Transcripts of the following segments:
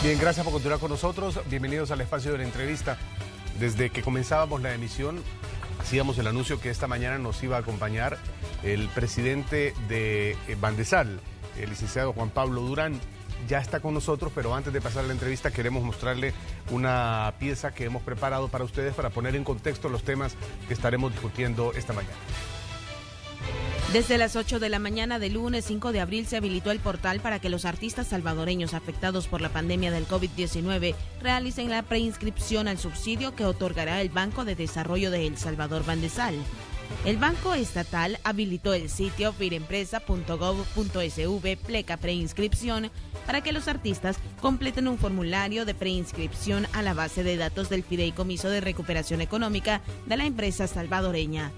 Bien, gracias por continuar con nosotros. Bienvenidos al espacio de la entrevista. Desde que comenzábamos la emisión, hacíamos el anuncio que esta mañana nos iba a acompañar el presidente de Bandesal, el licenciado Juan Pablo Durán. Ya está con nosotros, pero antes de pasar a la entrevista queremos mostrarle una pieza que hemos preparado para ustedes para poner en contexto los temas que estaremos discutiendo esta mañana. Desde las 8 de la mañana del lunes 5 de abril se habilitó el portal para que los artistas salvadoreños afectados por la pandemia del COVID-19 realicen la preinscripción al subsidio que otorgará el Banco de Desarrollo de El Salvador Bandesal. El Banco Estatal habilitó el sitio firempresa.gov.sv pleca preinscripción para que los artistas completen un formulario de preinscripción a la base de datos del Fideicomiso de Recuperación Económica de la empresa salvadoreña.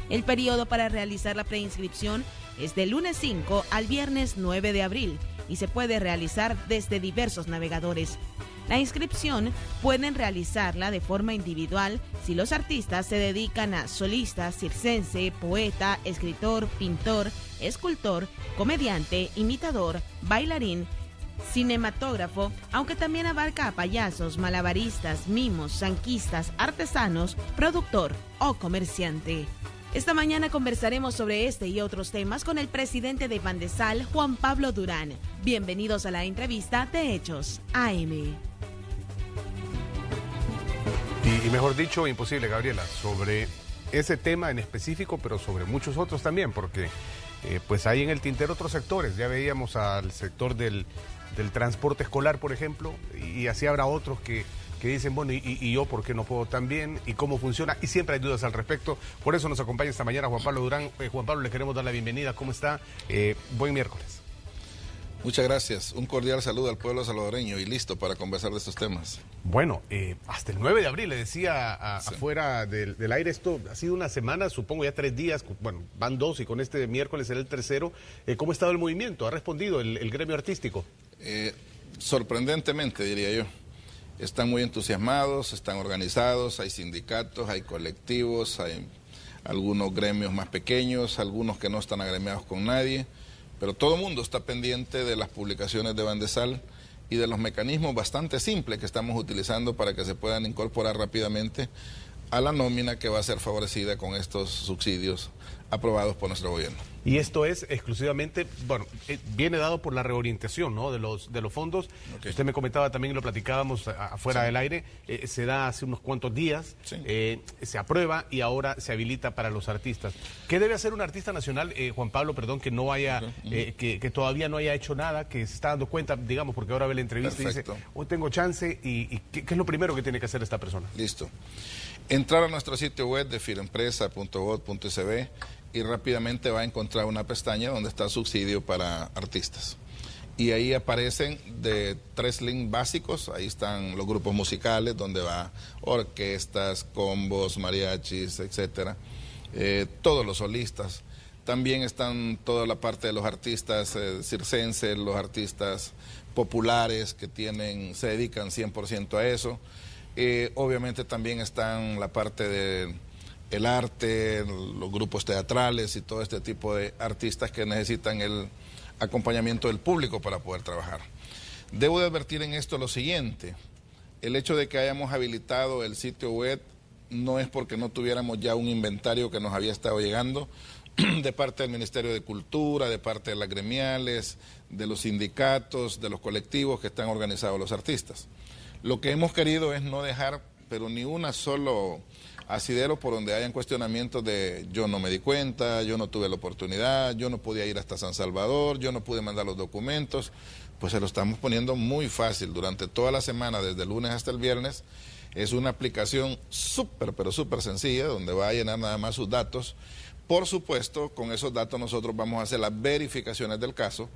El periodo para realizar la preinscripción es del lunes 5 al viernes 9 de abril y se puede realizar desde diversos navegadores. La inscripción pueden realizarla de forma individual si los artistas se dedican a solista, circense, poeta, escritor, pintor, escultor, comediante, imitador, bailarín, cinematógrafo, aunque también abarca a payasos, malabaristas, mimos, sanquistas, artesanos, productor o comerciante. Esta mañana conversaremos sobre este y otros temas con el presidente de Bandesal, Juan Pablo Durán. Bienvenidos a la entrevista de Hechos AM. Y mejor dicho, imposible, Gabriela, sobre ese tema en específico, pero sobre muchos otros también, porque pues hay en el tintero otros sectores. Ya veíamos al sector del transporte escolar, por ejemplo, y así habrá otros que dicen, bueno, ¿y yo por qué no puedo también? ¿Y cómo funciona? Y siempre hay dudas al respecto. Por eso nos acompaña esta mañana Juan Pablo Durán. Juan Pablo, le queremos dar la bienvenida. ¿Cómo está? Buen miércoles. Muchas gracias. Un cordial saludo al pueblo salvadoreño y listo para conversar de estos temas. Bueno, hasta el 9 de abril, le decía sí, afuera del aire, esto ha sido una semana, supongo ya 3 días, bueno, van 2 y con este miércoles será el tercero. ¿Cómo ha estado el movimiento? ¿Ha respondido el gremio artístico? Sorprendentemente, diría yo. Están muy entusiasmados, están organizados, hay sindicatos, hay colectivos, hay algunos gremios más pequeños, algunos que no están agremiados con nadie, pero todo el mundo está pendiente de las publicaciones de Bandesal y de los mecanismos bastante simples que estamos utilizando para que se puedan incorporar rápidamente a la nómina que va a ser favorecida con estos subsidios aprobados por nuestro gobierno. Y esto es exclusivamente, bueno, viene dado por la reorientación, ¿no?, de los fondos. Okay. Usted me comentaba también, lo platicábamos afuera del aire, se da hace unos cuantos días, se aprueba y ahora se habilita para los artistas. ¿Qué debe hacer un artista nacional, Juan Pablo, perdón, que no haya, que todavía no haya hecho nada, que se está dando cuenta, digamos, porque ahora ve la entrevista y dice, hoy tengo chance, y ¿qué es lo primero que tiene que hacer esta persona? Listo. Entrar a nuestro sitio web de firempresa.gov.sv y rápidamente va a encontrar una pestaña donde está subsidio para artistas. Y ahí aparecen de 3 links básicos, ahí están los grupos musicales, donde va orquestas, combos, mariachis, etcétera, todos los solistas. También están toda la parte de los artistas circenses, los artistas populares que se dedican 100% a eso. Obviamente también están la parte de el arte, los grupos teatrales y todo este tipo de artistas que necesitan el acompañamiento del público para poder trabajar. Debo de advertir en esto lo siguiente: el hecho de que hayamos habilitado el sitio web no es porque no tuviéramos ya un inventario que nos había estado llegando de parte del Ministerio de Cultura, de parte de las gremiales, de los sindicatos, de los colectivos que están organizados los artistas. Lo que hemos querido es no dejar, pero ni una solo asidero por donde hayan cuestionamientos de yo no me di cuenta, yo no tuve la oportunidad, yo no podía ir hasta San Salvador, yo no pude mandar los documentos. Pues se lo estamos poniendo muy fácil durante toda la semana, desde el lunes hasta el viernes. Es una aplicación súper, pero súper sencilla, donde va a llenar nada más sus datos. Por supuesto, con esos datos nosotros vamos a hacer las verificaciones del caso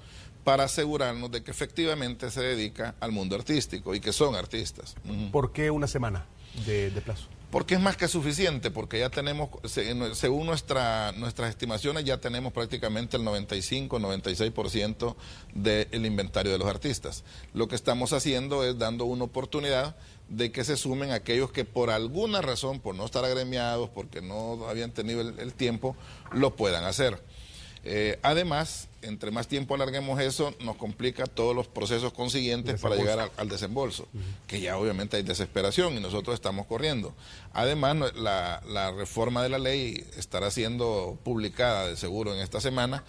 para asegurarnos de que efectivamente se dedica al mundo artístico y que son artistas. ¿Por qué una semana de plazo? Porque es más que suficiente, porque ya tenemos, según nuestras estimaciones, ya tenemos prácticamente el 95-96% del inventario de los artistas. Lo que estamos haciendo es dando una oportunidad de que se sumen aquellos que por alguna razón, por no estar agremiados, porque no habían tenido el tiempo, lo puedan hacer. Además, entre más tiempo alarguemos eso, nos complica todos los procesos consiguientes para llegar al desembolso, que ya obviamente hay desesperación y nosotros estamos corriendo. Además, la reforma de la ley estará siendo publicada de seguro en esta semana,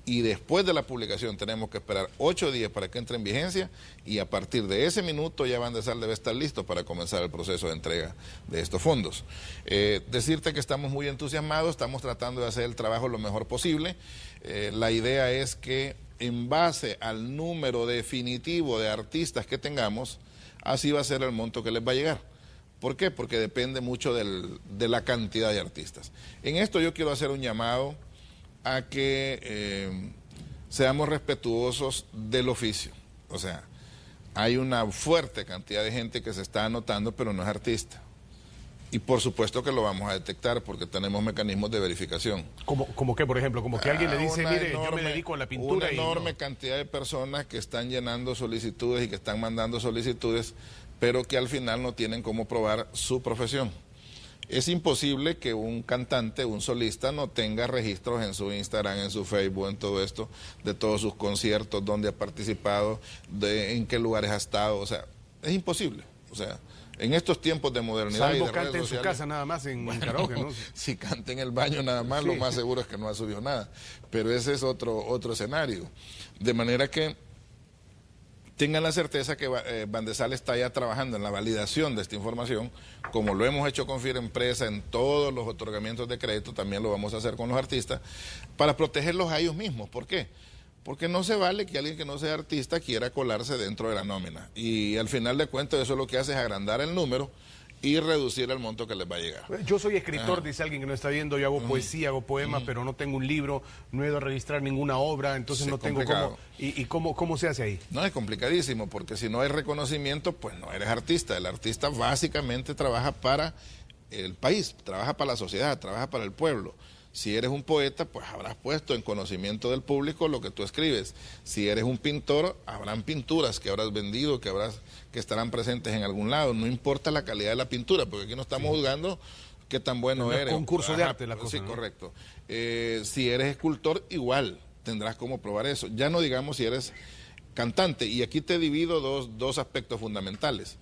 y después de la publicación tenemos que esperar 8 días para que entre en vigencia, y a partir de ese minuto ya Bandesal debe estar listo para comenzar el proceso de entrega de estos fondos. Decirte que estamos muy entusiasmados, estamos tratando de hacer el trabajo lo mejor posible. La idea es que en base al número definitivo de artistas que tengamos, así va a ser el monto que les va a llegar. ¿Por qué? Porque depende mucho de la cantidad de artistas. En esto yo quiero hacer un llamado a que seamos respetuosos del oficio. O sea, hay una fuerte cantidad de gente que se está anotando, pero no es artista. Y por supuesto que lo vamos a detectar porque tenemos mecanismos de verificación. ¿Como qué, por ejemplo? Como que alguien le dice, mire, yo me dedico a la pintura. Una enorme cantidad de personas que están llenando solicitudes y que están mandando solicitudes, pero que al final no tienen cómo probar su profesión. Es imposible que un cantante, un solista, no tenga registros en su Instagram, en su Facebook, en todo esto, de todos sus conciertos, dónde ha participado, en qué lugares ha estado. O sea, es imposible. O sea, en estos tiempos de modernidad Salvo y de cante redes en su sociales, casa nada más en karaoke, ¿no? Si canta en el baño nada más, sí, lo más seguro es que no ha subido nada. Pero ese es otro escenario. De manera que tengan la certeza que Bandesal está ya trabajando en la validación de esta información, como lo hemos hecho con Firempresa en todos los otorgamientos de crédito, también lo vamos a hacer con los artistas, para protegerlos a ellos mismos. ¿Por qué? Porque no se vale que alguien que no sea artista quiera colarse dentro de la nómina. Y al final de cuentas eso lo que hace es agrandar el número y reducir el monto que les va a llegar. Yo soy escritor, dice alguien que no está viendo, yo hago poesía, hago poemas, pero no tengo un libro, no he ido a registrar ninguna obra, entonces no tengo cómo. ¿Y cómo se hace ahí? No, es complicadísimo, porque si no hay reconocimiento, pues no eres artista. El artista básicamente trabaja para el país, trabaja para la sociedad, trabaja para el pueblo. Si eres un poeta, pues habrás puesto en conocimiento del público lo que tú escribes. Si eres un pintor, habrán pinturas que habrás vendido, que estarán presentes en algún lado. No importa la calidad de la pintura, porque aquí no estamos juzgando qué tan bueno eres. Concurso de arte la cosa. Sí, ¿no? Correcto. Si eres escultor, igual tendrás cómo probar eso. Ya no digamos si eres cantante. Y aquí te divido dos aspectos fundamentales.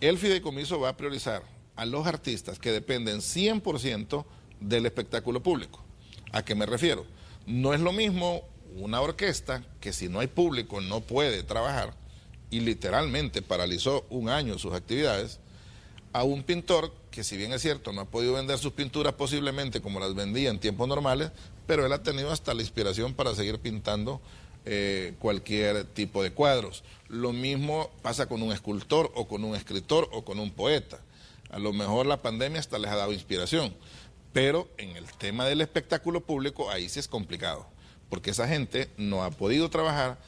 El fideicomiso va a priorizar a los artistas que dependen 100% del espectáculo público. ¿A qué me refiero? No es lo mismo una orquesta que si no hay público no puede trabajar y literalmente paralizó un año sus actividades, a un pintor que, si bien es cierto, no ha podido vender sus pinturas posiblemente como las vendía en tiempos normales, pero él ha tenido hasta la inspiración para seguir pintando cualquier tipo de cuadros. Lo mismo pasa con un escultor o con un escritor o con un poeta. A lo mejor la pandemia hasta les ha dado inspiración. Pero en el tema del espectáculo público, ahí sí es complicado, porque esa gente no ha podido trabajar,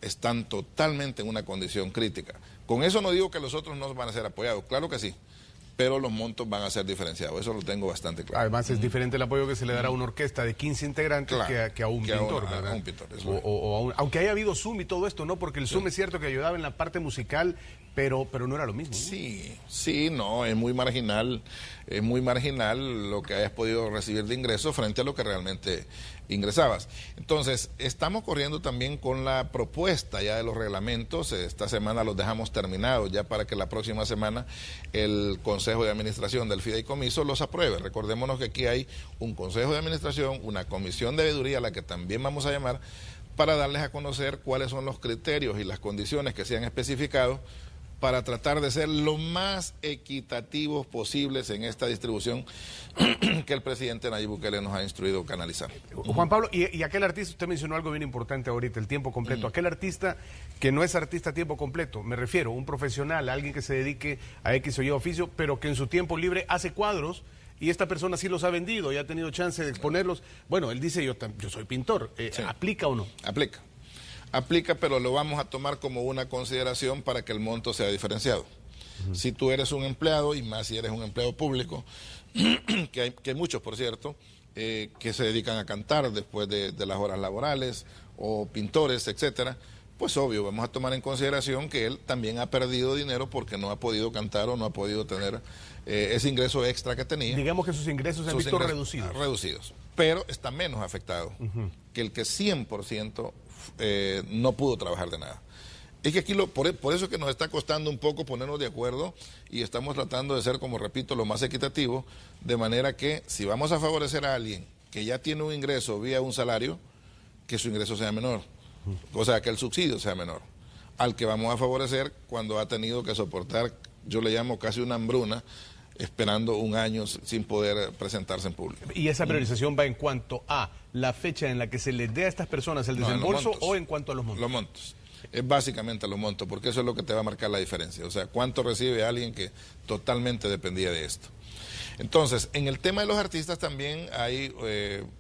están totalmente en una condición crítica. Con eso no digo que los otros no van a ser apoyados, claro que sí, pero los montos van a ser diferenciados, eso lo tengo bastante claro. Además es diferente el apoyo que se le dará a una orquesta de 15 integrantes que a un pintor, ¿verdad? A un pintor, aunque haya habido Zoom y todo esto, ¿no? Porque el Zoom es cierto que ayudaba en la parte musical, pero no era lo mismo, ¿no? Sí, no, es muy marginal lo que hayas podido recibir de ingresos frente a lo que realmente ingresabas. Entonces, estamos corriendo también con la propuesta ya de los reglamentos. Esta semana los dejamos terminados ya para que la próxima semana el Consejo de Administración del Fideicomiso los apruebe. Recordémonos que aquí hay un Consejo de Administración, una Comisión de Veeduría, a la que también vamos a llamar, para darles a conocer cuáles son los criterios y las condiciones que se han especificado para tratar de ser lo más equitativos posibles en esta distribución que el presidente Nayib Bukele nos ha instruido canalizar. Juan Pablo, y aquel artista, usted mencionó algo bien importante ahorita, el tiempo completo. Aquel artista que no es artista a tiempo completo, me refiero, un profesional, alguien que se dedique a X o Y oficio, pero que en su tiempo libre hace cuadros, y esta persona sí los ha vendido y ha tenido chance de exponerlos. Bueno, él dice, yo soy pintor. Sí. ¿Aplica o no? Aplica, pero lo vamos a tomar como una consideración para que el monto sea diferenciado. Si tú eres un empleado, y más si eres un empleado público, que hay muchos, por cierto, que se dedican a cantar después de las horas laborales, o pintores, etcétera, pues obvio, vamos a tomar en consideración que él también ha perdido dinero porque no ha podido cantar o no ha podido tener ese ingreso extra que tenía. Digamos que sus ingresos se han visto reducidos. Reducidos. pero está menos afectado que el que 100% no pudo trabajar de nada. Es que aquí, por eso es que nos está costando un poco ponernos de acuerdo y estamos tratando de ser, como repito, lo más equitativo, de manera que si vamos a favorecer a alguien que ya tiene un ingreso vía un salario, que su ingreso sea menor, o sea, que el subsidio sea menor, al que vamos a favorecer cuando ha tenido que soportar, yo le llamo casi una hambruna, esperando un año sin poder presentarse en público. ¿Y esa priorización va en cuanto a la fecha en la que se les dé a estas personas el desembolso o en cuanto a los montos? Los montos. Es básicamente los montos, porque eso es lo que te va a marcar la diferencia. O sea, cuánto recibe alguien que totalmente dependía de esto. Entonces, en el tema de los artistas también hay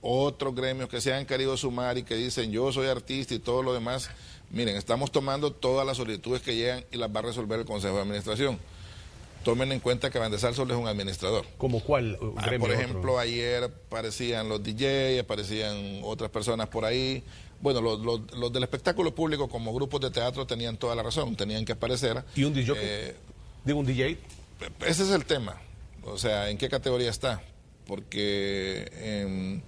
otros gremios que se han querido sumar y que dicen yo soy artista y todo lo demás. Miren, estamos tomando todas las solicitudes que llegan y las va a resolver el Consejo de Administración. Tomen en cuenta que Vandesal solo es un administrador. ¿Como cuál gremio? Por ejemplo, ayer aparecían los DJ, aparecían otras personas por ahí. Bueno, los del espectáculo público como grupos de teatro tenían toda la razón, tenían que aparecer. ¿Y un DJ? ¿Digo un DJ? Ese es el tema. O sea, ¿en qué categoría está? Porque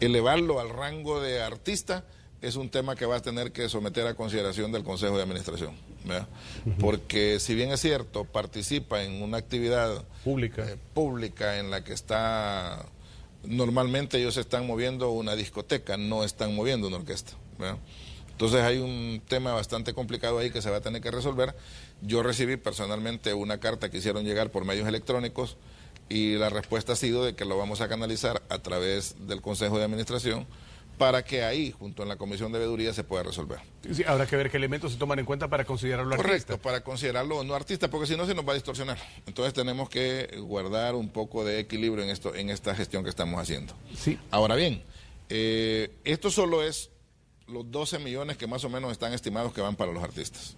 elevarlo al rango de artista es un tema que va a tener que someter a consideración del Consejo de Administración, ¿verdad? Porque si bien es cierto, participa en una actividad pública en la que está, normalmente ellos están moviendo una discoteca, no están moviendo una orquesta, ¿verdad? Entonces hay un tema bastante complicado ahí que se va a tener que resolver. Yo recibí personalmente una carta que hicieron llegar por medios electrónicos y la respuesta ha sido de que lo vamos a canalizar a través del Consejo de Administración para que ahí, junto en la Comisión de Veeduría, se pueda resolver. Sí, habrá que ver qué elementos se toman en cuenta para considerarlo artista. Correcto, para considerarlo no artista, porque si no se nos va a distorsionar. Entonces tenemos que guardar un poco de equilibrio en esta gestión que estamos haciendo. Sí. Ahora bien, esto solo es los 12 millones que más o menos están estimados que van para los artistas.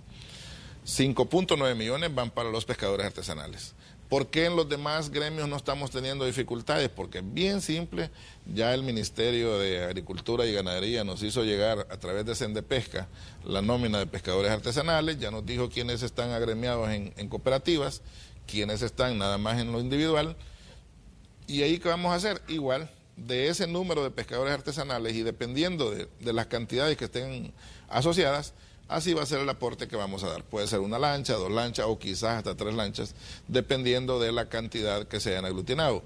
5.9 millones van para los pescadores artesanales. ¿Por qué en los demás gremios no estamos teniendo dificultades? Porque es bien simple, ya el Ministerio de Agricultura y Ganadería nos hizo llegar a través de Sendepesca la nómina de pescadores artesanales, ya nos dijo quiénes están agremiados en cooperativas, quiénes están nada más en lo individual, y ahí ¿qué vamos a hacer? Igual, de ese número de pescadores artesanales y dependiendo de las cantidades que estén asociadas, así va a ser el aporte que vamos a dar. Puede ser una lancha, 2 lanchas o quizás hasta 3 lanchas, dependiendo de la cantidad que se hayan aglutinado.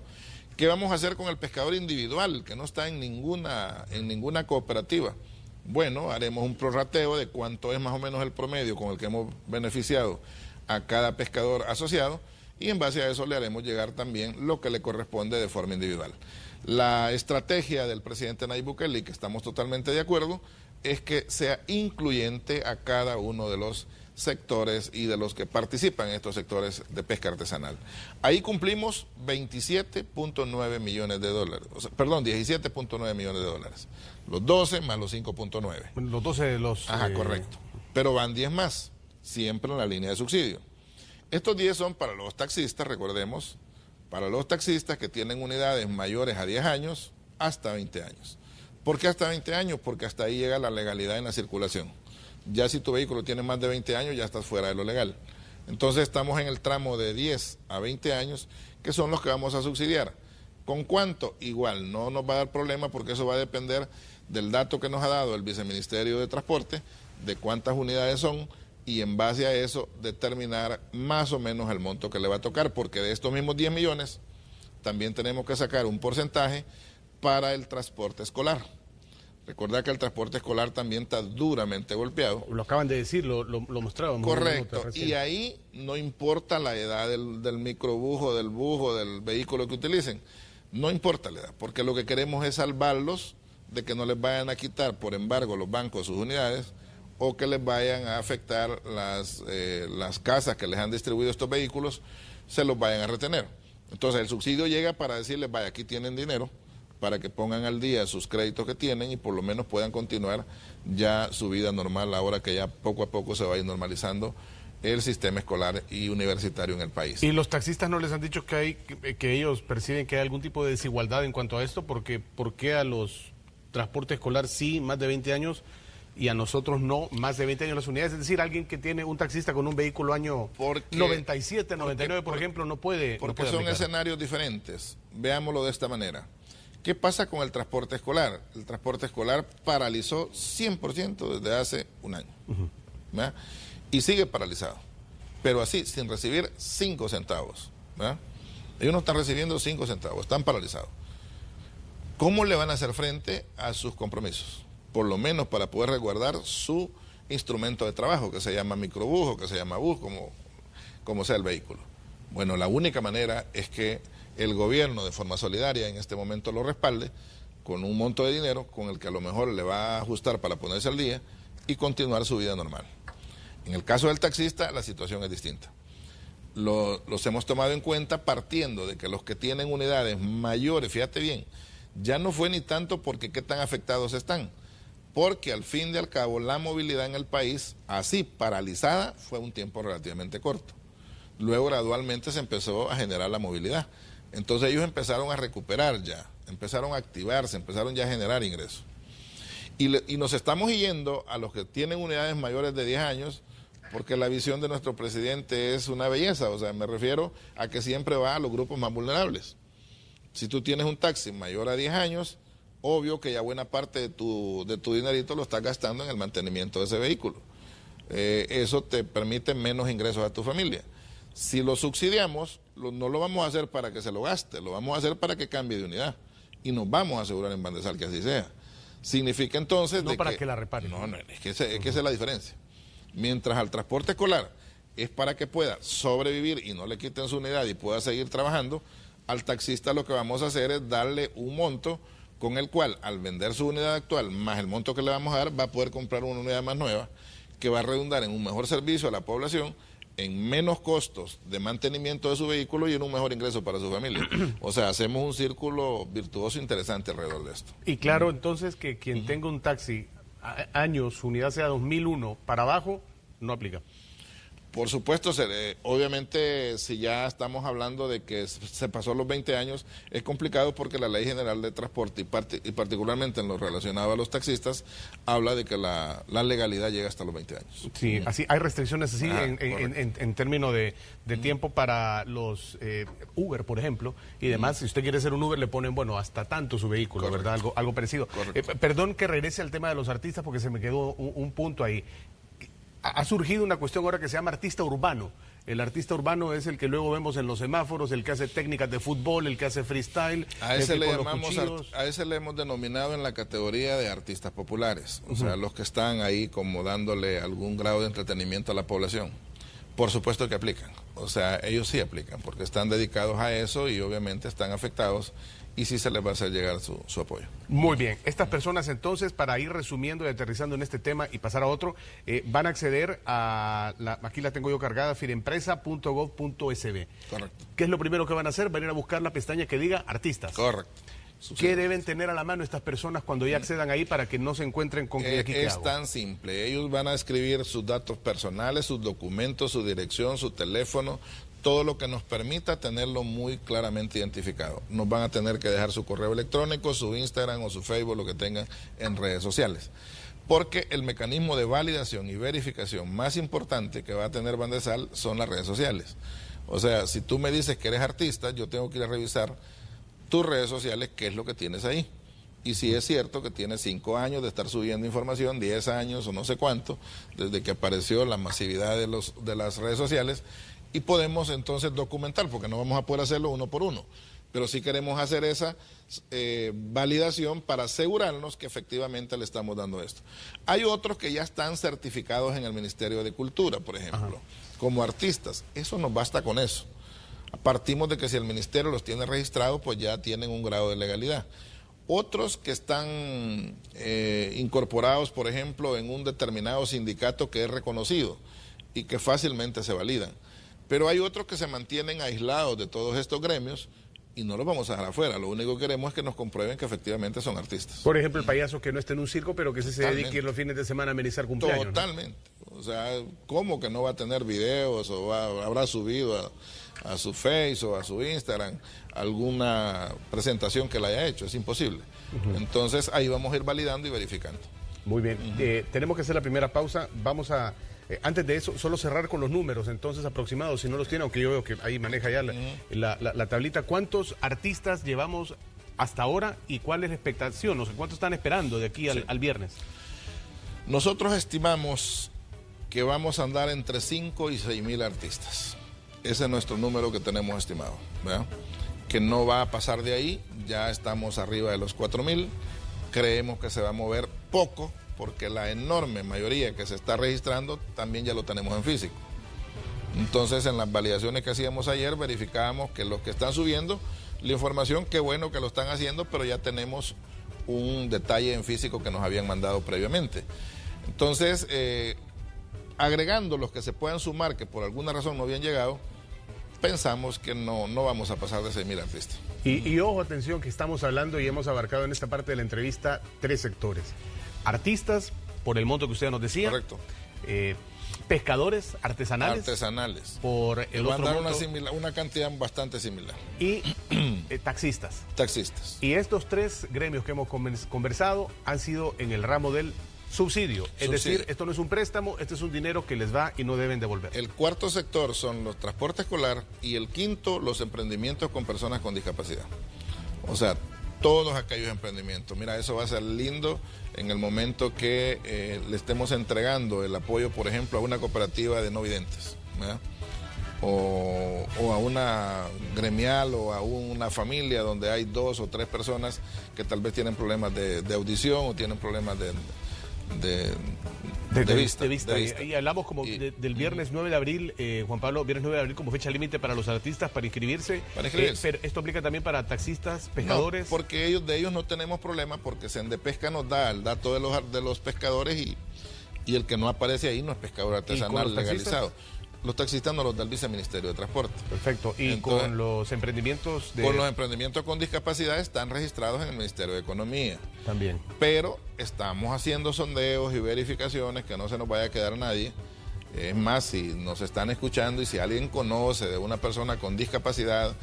¿Qué vamos a hacer con el pescador individual, que no está en ninguna cooperativa? Bueno, haremos un prorrateo de cuánto es más o menos el promedio con el que hemos beneficiado a cada pescador asociado y en base a eso le haremos llegar también lo que le corresponde de forma individual. La estrategia del presidente Nayib Bukele, que estamos totalmente de acuerdo, es que sea incluyente a cada uno de los sectores y de los que participan en estos sectores de pesca artesanal. Ahí cumplimos 27.9 millones de dólares, o sea, perdón, 17.9 millones de dólares. Los 12 más los 5.9. Los 12 de los... Ajá, correcto. Pero van 10 más, siempre en la línea de subsidio. Estos 10 son para los taxistas, recordemos, para los taxistas que tienen unidades mayores a 10 años hasta 20 años. ¿Por qué hasta 20 años? Porque hasta ahí llega la legalidad en la circulación. Ya si tu vehículo tiene más de 20 años, ya estás fuera de lo legal. Entonces estamos en el tramo de 10 a 20 años, que son los que vamos a subsidiar. ¿Con cuánto? Igual, no nos va a dar problema porque eso va a depender del dato que nos ha dado el Viceministerio de Transporte, de cuántas unidades son, y en base a eso determinar más o menos el monto que le va a tocar, porque de estos mismos 10 millones también tenemos que sacar un porcentaje para el transporte escolar. Recuerda que el transporte escolar también está duramente golpeado. Lo acaban de decir, lo mostrábamos. Correcto, y ahí no importa la edad del microbús, del bus o del vehículo que utilicen, no importa la edad, porque lo que queremos es salvarlos de que no les vayan a quitar por embargo los bancos sus unidades o que les vayan a afectar las casas que les han distribuido estos vehículos, se los vayan a retener. Entonces el subsidio llega para decirles, vaya, aquí tienen dinero, para que pongan al día sus créditos que tienen y por lo menos puedan continuar ya su vida normal ahora que ya poco a poco se va a ir normalizando el sistema escolar y universitario en el país. ¿Y los taxistas no les han dicho que ellos perciben que hay algún tipo de desigualdad en cuanto a esto? Porque ¿por qué a los transporte escolar sí, más de 20 años, y a nosotros no, más de 20 años las unidades? Es decir, alguien que tiene un taxista con un vehículo año 97, 99, por ejemplo, no puede... Porque son escenarios diferentes. Veámoslo de esta manera. ¿Qué pasa con el transporte escolar? El transporte escolar paralizó 100% desde hace un año. ¿Verdad? Y sigue paralizado. Pero así, sin recibir 5 centavos. ¿Verdad? Ellos no están recibiendo 5 centavos, están paralizados. ¿Cómo le van a hacer frente a sus compromisos? Por lo menos para poder resguardar su instrumento de trabajo, que se llama microbús o que se llama bus, como sea el vehículo. Bueno, la única manera es que el gobierno de forma solidaria en este momento lo respalde con un monto de dinero con el que a lo mejor le va a ajustar para ponerse al día y continuar su vida normal. En el caso del taxista, la situación es distinta. Los hemos tomado en cuenta partiendo de que los que tienen unidades mayores, fíjate bien, ya no fue ni tanto porque qué tan afectados están, porque al fin y al cabo la movilidad en el país, así paralizada, fue un tiempo relativamente corto. Luego gradualmente se empezó a generar la movilidad. Entonces ellos empezaron a recuperar ya, empezaron a activarse, empezaron ya a generar ingresos. Y nos estamos yendo a los que tienen unidades mayores de 10 años, porque la visión de nuestro presidente es una belleza, o sea, me refiero a que siempre va a los grupos más vulnerables. Si tú tienes un taxi mayor a 10 años, obvio que ya buena parte de tu dinerito lo estás gastando en el mantenimiento de ese vehículo. Eso te permite menos ingresos a tu familia. Si lo subsidiamos, no lo vamos a hacer para que se lo gaste, lo vamos a hacer para que cambie de unidad. Y nos vamos a asegurar en Bandesal que así sea. Significa entonces... No para que la reparen. No, es que esa es la diferencia. Mientras al transporte escolar es para que pueda sobrevivir y no le quiten su unidad y pueda seguir trabajando, al taxista lo que vamos a hacer es darle un monto con el cual, al vender su unidad actual, más el monto que le vamos a dar, va a poder comprar una unidad más nueva, que va a redundar en un mejor servicio a la población, en menos costos de mantenimiento de su vehículo y en un mejor ingreso para su familia. O sea, hacemos un círculo virtuoso interesante alrededor de esto. Y claro, entonces, que quien tenga un taxi años, su unidad sea 2001 para abajo, no aplica. Por supuesto, obviamente si ya estamos hablando de que se pasó los 20 años, es complicado porque la Ley General de Transporte y particularmente en lo relacionado a los taxistas, habla de que la legalidad llega hasta los 20 años. Sí, así hay restricciones así en términos de tiempo para los Uber, por ejemplo, y demás. Si usted quiere ser un Uber, le ponen, bueno, hasta tanto su vehículo, correcto, ¿verdad? Algo parecido. Perdón que regrese al tema de los artistas porque se me quedó un punto ahí. Ha surgido una cuestión ahora que se llama artista urbano. El artista urbano es el que luego vemos en los semáforos, el que hace técnicas de fútbol, el que hace freestyle. A ese le hemos denominado en la categoría de artistas populares. O sea, los que están ahí como dándole algún grado de entretenimiento a la población. Por supuesto que aplican. O sea, ellos sí aplican porque están dedicados a eso y obviamente están afectados y sí se les va a hacer llegar su apoyo. Muy bien. Estas personas entonces, para ir resumiendo y aterrizando en este tema y pasar a otro, van a acceder a, aquí la tengo yo cargada, firempresa.gov.sb. Correcto. ¿Qué es lo primero que van a hacer? Van a ir a buscar la pestaña que diga artistas. Correcto. ¿Qué deben tener a la mano estas personas cuando ya accedan ahí para que no se encuentren con que aquí es tan simple. Ellos van a escribir sus datos personales, sus documentos, su dirección, su teléfono, todo lo que nos permita tenerlo muy claramente identificado. Nos van a tener que dejar su correo electrónico, su Instagram o su Facebook, lo que tengan en redes sociales. Porque el mecanismo de validación y verificación más importante que va a tener Bandesal son las redes sociales. O sea, si tú me dices que eres artista, yo tengo que ir a revisar tus redes sociales, qué es lo que tienes ahí. Y si es cierto que tienes 5 años de estar subiendo información, 10 años o no sé cuánto, desde que apareció la masividad de las redes sociales, y podemos entonces documentar, porque no vamos a poder hacerlo uno por uno, pero sí queremos hacer esa validación para asegurarnos que efectivamente le estamos dando esto. Hay otros que ya están certificados en el Ministerio de Cultura, por ejemplo, como artistas. Eso nos basta con eso. Partimos de que si el ministerio los tiene registrados, pues ya tienen un grado de legalidad. Otros que están incorporados, por ejemplo, en un determinado sindicato que es reconocido y que fácilmente se validan. Pero hay otros que se mantienen aislados de todos estos gremios y no los vamos a dejar afuera. Lo único que queremos es que nos comprueben que efectivamente son artistas. Por ejemplo, el payaso que no está en un circo, pero que se dedique a ir los fines de semana a amenizar cumpleaños. Totalmente. ¿No? O sea, ¿cómo que no va a tener videos o habrá subido a su Face o a su Instagram alguna presentación que le haya hecho? Es imposible. Entonces ahí vamos a ir validando y verificando. Muy bien. Tenemos que hacer la primera pausa. Vamos a... antes de eso, solo cerrar con los números, entonces aproximados, si no los tiene, aunque yo veo que ahí maneja ya la tablita. ¿Cuántos artistas llevamos hasta ahora y cuál es la expectación? No sé cuánto están esperando de aquí al viernes. Nosotros estimamos que vamos a andar entre 5 y 6 mil artistas. Ese es nuestro número que tenemos estimado, ¿verdad? Que no va a pasar de ahí, ya estamos arriba de los 4,000. Creemos que se va a mover poco, porque la enorme mayoría que se está registrando también ya lo tenemos en físico. Entonces, en las validaciones que hacíamos ayer, verificábamos que los que están subiendo la información, qué bueno que lo están haciendo, pero ya tenemos un detalle en físico que nos habían mandado previamente. Entonces, agregando los que se puedan sumar, que por alguna razón no habían llegado, pensamos que no vamos a pasar de 6,000 artistas. Y ojo, atención, que estamos hablando y hemos abarcado en esta parte de la entrevista 3 sectores. Artistas, por el monto que usted nos decía. Correcto. Pescadores artesanales. Artesanales. Por el otro monto. Una cantidad bastante similar. Y taxistas. Taxistas. Y estos 3 gremios que hemos conversado han sido en el ramo del subsidio. Es decir, esto no es un préstamo, este es un dinero que les va y no deben devolver. El cuarto sector son los transporte escolar y el quinto los emprendimientos con personas con discapacidad. O sea, todos aquellos emprendimientos. Mira, eso va a ser lindo en el momento que le estemos entregando el apoyo, por ejemplo, a una cooperativa de no videntes, ¿verdad? O a una gremial o a una familia donde hay 2 o 3 personas que tal vez tienen problemas de audición o tienen problemas de vista. Y hablamos como del viernes 9 de abril, Juan Pablo, viernes 9 de abril como fecha límite para los artistas para inscribirse. Pero esto aplica también para taxistas, pescadores. No, porque de ellos no tenemos problema, porque Sendepesca nos da el dato de los pescadores y el que no aparece ahí no es pescador artesanal legalizado. Los taxistas nos los da el Viceministerio de Transporte. Perfecto. ¿Y entonces, con los emprendimientos Con los emprendimientos con discapacidad están registrados en el Ministerio de Economía. También. Pero estamos haciendo sondeos y verificaciones, que no se nos vaya a quedar nadie. Es más, si nos están escuchando y si alguien conoce de una persona con discapacidad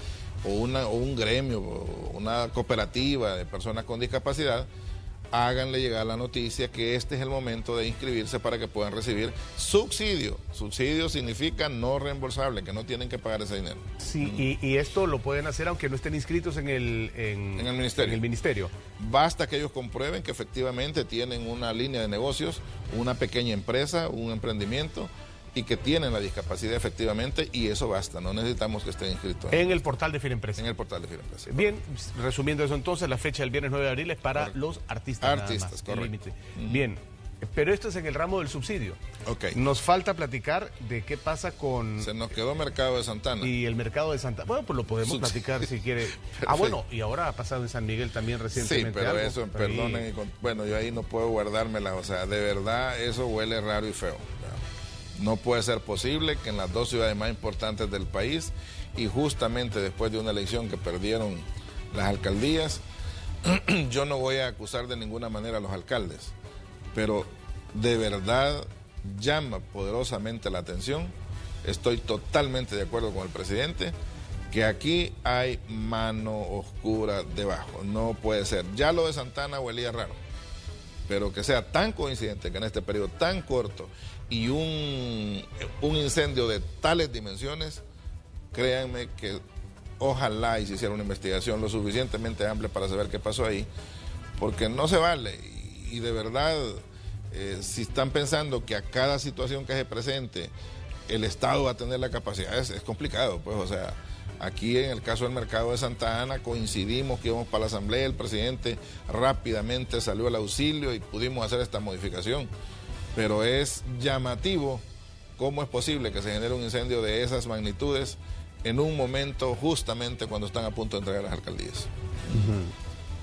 o un gremio o una cooperativa de personas con discapacidad, háganle llegar la noticia que este es el momento de inscribirse para que puedan recibir subsidio. Subsidio significa no reembolsable, que no tienen que pagar ese dinero. Sí, y esto lo pueden hacer aunque no estén inscritos en el ministerio. Basta que ellos comprueben que efectivamente tienen una línea de negocios, una pequeña empresa, un emprendimiento, y que tienen la discapacidad efectivamente, y eso basta, no necesitamos que estén inscritos. En el portal de Firempresa. En el portal de Firempresa. Bien, resumiendo eso entonces, la fecha del viernes 9 de abril es para los artistas. Artistas, correcto. Bien, pero esto es en el ramo del subsidio. Ok. Nos falta platicar de qué pasa con... Se nos quedó Mercado de Santana. Y el Mercado de Santana. Bueno, pues lo podemos platicar si quiere. Bueno, y ahora ha pasado en San Miguel también recientemente. Sí, pero eso, perdonen, bueno, yo ahí no puedo guardármela, o sea, de verdad eso huele raro y feo. No puede ser posible que en las 2 ciudades más importantes del país, y justamente después de una elección que perdieron las alcaldías, yo no voy a acusar de ninguna manera a los alcaldes, pero de verdad llama poderosamente la atención. Estoy totalmente de acuerdo con el presidente, que aquí hay mano oscura debajo. No puede ser. Ya lo de Santana huelía raro, pero que sea tan coincidente que en este periodo tan corto y un incendio de tales dimensiones, créanme que ojalá y se hiciera una investigación lo suficientemente amplia para saber qué pasó ahí, porque no se vale. Y de verdad, si están pensando que a cada situación que se presente el Estado va a tener la capacidad, es complicado, pues, o sea, aquí en el caso del Mercado de Santa Ana coincidimos que íbamos para la Asamblea, el presidente rápidamente salió al auxilio y pudimos hacer esta modificación. Pero es llamativo cómo es posible que se genere un incendio de esas magnitudes en un momento justamente cuando están a punto de entregar las alcaldías.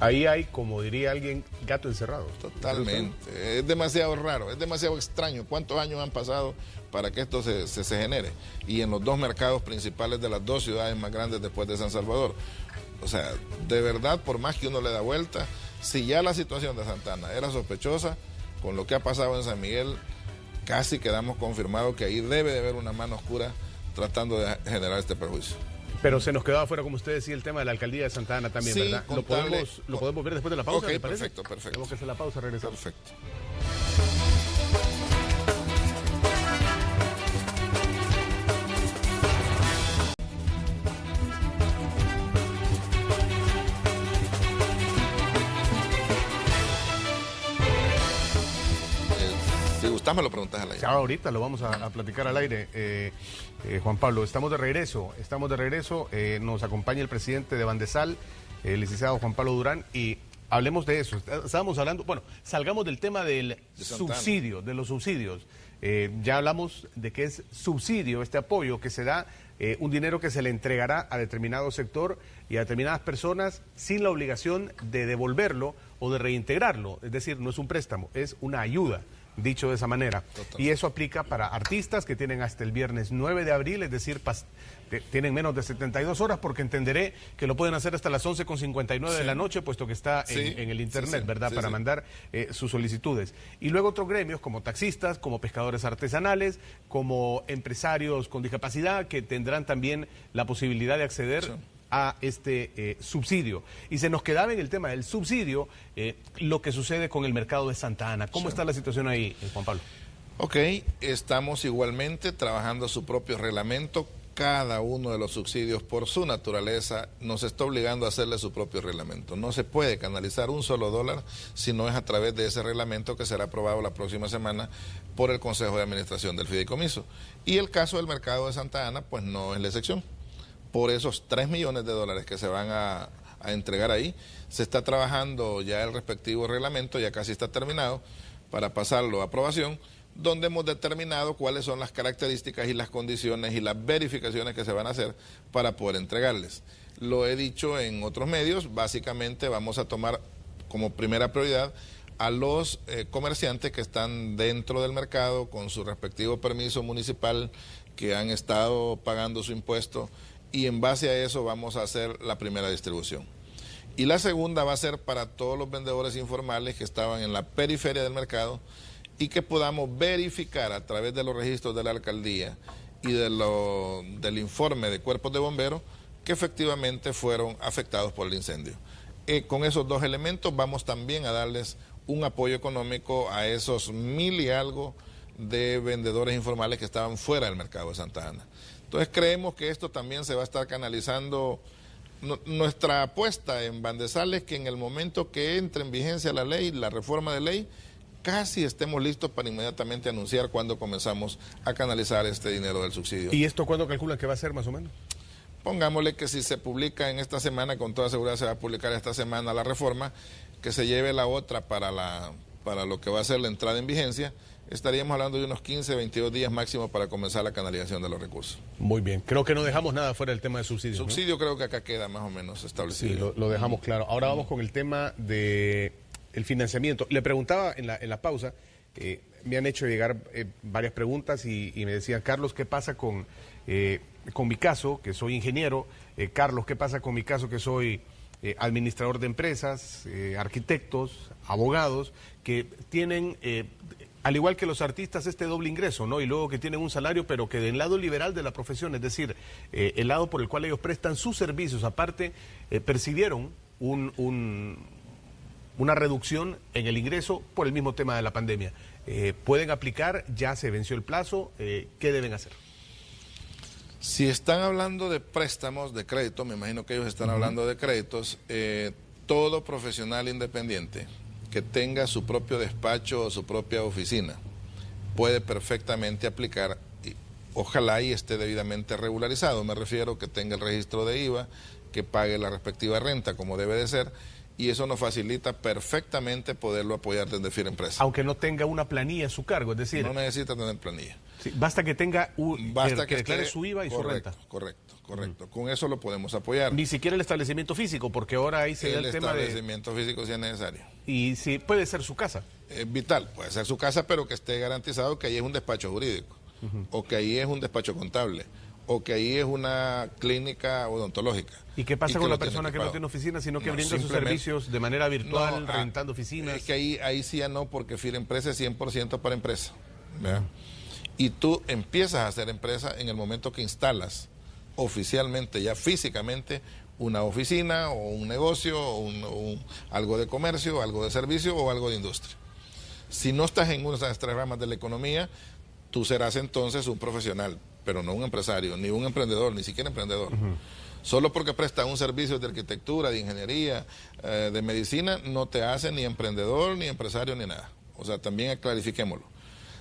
Ahí hay, como diría alguien, gato encerrado. Totalmente. Es demasiado raro, es demasiado extraño. ¿Cuántos años han pasado para que esto se genere? Y en los 2 mercados principales de las 2 ciudades más grandes después de San Salvador. O sea, de verdad, por más que uno le da vuelta, si ya la situación de Santana era sospechosa, con lo que ha pasado en San Miguel, casi quedamos confirmados que ahí debe de haber una mano oscura tratando de generar este perjuicio. Pero se nos quedó afuera, como usted decía, el tema de la alcaldía de Santa Ana también, sí, ¿verdad? ¿Lo podemos ver después de la pausa? Ok, perfecto. Tenemos que hacer la pausa, regresamos. Perfecto. preguntas, me lo preguntas al aire. Ya ahorita lo vamos a platicar al aire. Juan Pablo, estamos de regreso. Nos acompaña el presidente de Bandesal, el licenciado Juan Pablo Durán, y hablemos de eso. Estábamos hablando, salgamos del tema del subsidio, de los subsidios. Ya hablamos de que es subsidio, este apoyo que se da, un dinero que se le entregará a determinado sector y a determinadas personas sin la obligación de devolverlo o de reintegrarlo. Es decir, no es un préstamo, es una ayuda, dicho de esa manera. Total. Y eso aplica para artistas que tienen hasta el viernes 9 de abril, es decir, tienen menos de 72 horas, porque entenderé que lo pueden hacer hasta las 11:59 de la noche, puesto que está en el internet, ¿verdad? Para mandar sus solicitudes. Y luego otros gremios como taxistas, como pescadores artesanales, como empresarios con discapacidad, que tendrán también la posibilidad de acceder a este subsidio. Y se nos quedaba en el tema del subsidio lo que sucede con el mercado de Santa Ana. ¿Cómo está la situación ahí, Juan Pablo? Ok, estamos igualmente trabajando su propio reglamento. Cada uno de los subsidios, por su naturaleza, nos está obligando a hacerle su propio reglamento. No se puede canalizar un solo dólar si no es a través de ese reglamento que será aprobado la próxima semana por el Consejo de Administración del Fideicomiso. Y el caso del mercado de Santa Ana, pues no es la excepción. Por esos 3 millones de dólares que se van a entregar ahí, se está trabajando ya el respectivo reglamento, ya casi está terminado, para pasarlo a aprobación, donde hemos determinado cuáles son las características y las condiciones y las verificaciones que se van a hacer para poder entregarles. Lo he dicho en otros medios, básicamente vamos a tomar como primera prioridad a los comerciantes que están dentro del mercado con su respectivo permiso municipal, que han estado pagando su impuesto, y en base a eso vamos a hacer la primera distribución. Y la segunda va a ser para todos los vendedores informales que estaban en la periferia del mercado y que podamos verificar a través de los registros de la alcaldía y del informe de cuerpos de bomberos que efectivamente fueron afectados por el incendio. Con esos dos elementos vamos también a darles un apoyo económico a esos 1,000 y algo de vendedores informales que estaban fuera del mercado de Santa Ana. Entonces creemos que esto también se va a estar canalizando. Nuestra apuesta en Bandesal es que en el momento que entre en vigencia la ley, la reforma de ley, casi estemos listos para inmediatamente anunciar cuándo comenzamos a canalizar este dinero del subsidio. ¿Y esto cuándo calculan que va a ser más o menos? Pongámosle que si se publica en esta semana, con toda seguridad se va a publicar esta semana la reforma, que se lleve la otra para lo que va a ser la entrada en vigencia, estaríamos hablando de unos 15, 22 días máximo para comenzar la canalización de los recursos. Muy bien. Creo que no dejamos nada fuera del tema de subsidios. Subsidio, ¿no? Creo que acá queda más o menos establecido. Sí, lo dejamos claro. Ahora vamos con el tema de el financiamiento. Le preguntaba en la pausa, me han hecho llegar varias preguntas y me decían, Carlos, ¿qué pasa con mi caso, que soy ingeniero? Carlos, ¿qué pasa con mi caso, que soy administrador de empresas, arquitectos, abogados, que tienen, al igual que los artistas, este doble ingreso, ¿no? Y luego que tienen un salario, pero que del lado liberal de la profesión, es decir, el lado por el cual ellos prestan sus servicios, aparte, percibieron una reducción en el ingreso por el mismo tema de la pandemia. ¿Pueden aplicar? ¿Ya se venció el plazo? ¿Qué deben hacer? Si están hablando de préstamos, de crédito, me imagino que ellos están hablando de créditos, todo profesional independiente que tenga su propio despacho o su propia oficina puede perfectamente aplicar, ojalá y esté debidamente regularizado, me refiero que tenga el registro de IVA, que pague la respectiva renta como debe de ser, y eso nos facilita perfectamente poderlo apoyar desde Firempresa. Aunque no tenga una planilla a su cargo, es decir... No necesita tener planilla. Sí, basta que tenga que declare su IVA y su renta. Correcto. Con eso lo podemos apoyar. Ni siquiera el establecimiento físico, porque ahora ahí se da el tema de... El establecimiento físico sí es necesario. Y sí, puede ser su casa. Es vital, puede ser su casa, pero que esté garantizado que ahí es un despacho jurídico, o que ahí es un despacho contable, o que ahí es una clínica odontológica. ¿Y qué pasa con la persona que no tiene oficina, sino que brinda sus servicios de manera virtual, rentando oficinas? Es que ahí sí ya no, porque Firempresa es 100% para empresa. ¿Verdad? Y tú empiezas a hacer empresa en el momento que instalas oficialmente, ya físicamente, una oficina o un negocio, o algo de comercio, algo de servicio o algo de industria. Si no estás en una de las tres ramas de la economía, tú serás entonces un profesional, pero no un empresario, ni un emprendedor, ni siquiera emprendedor. Solo porque prestas un servicio de arquitectura, de ingeniería, de medicina, no te hace ni emprendedor, ni empresario, ni nada. O sea, también clarifiquémoslo.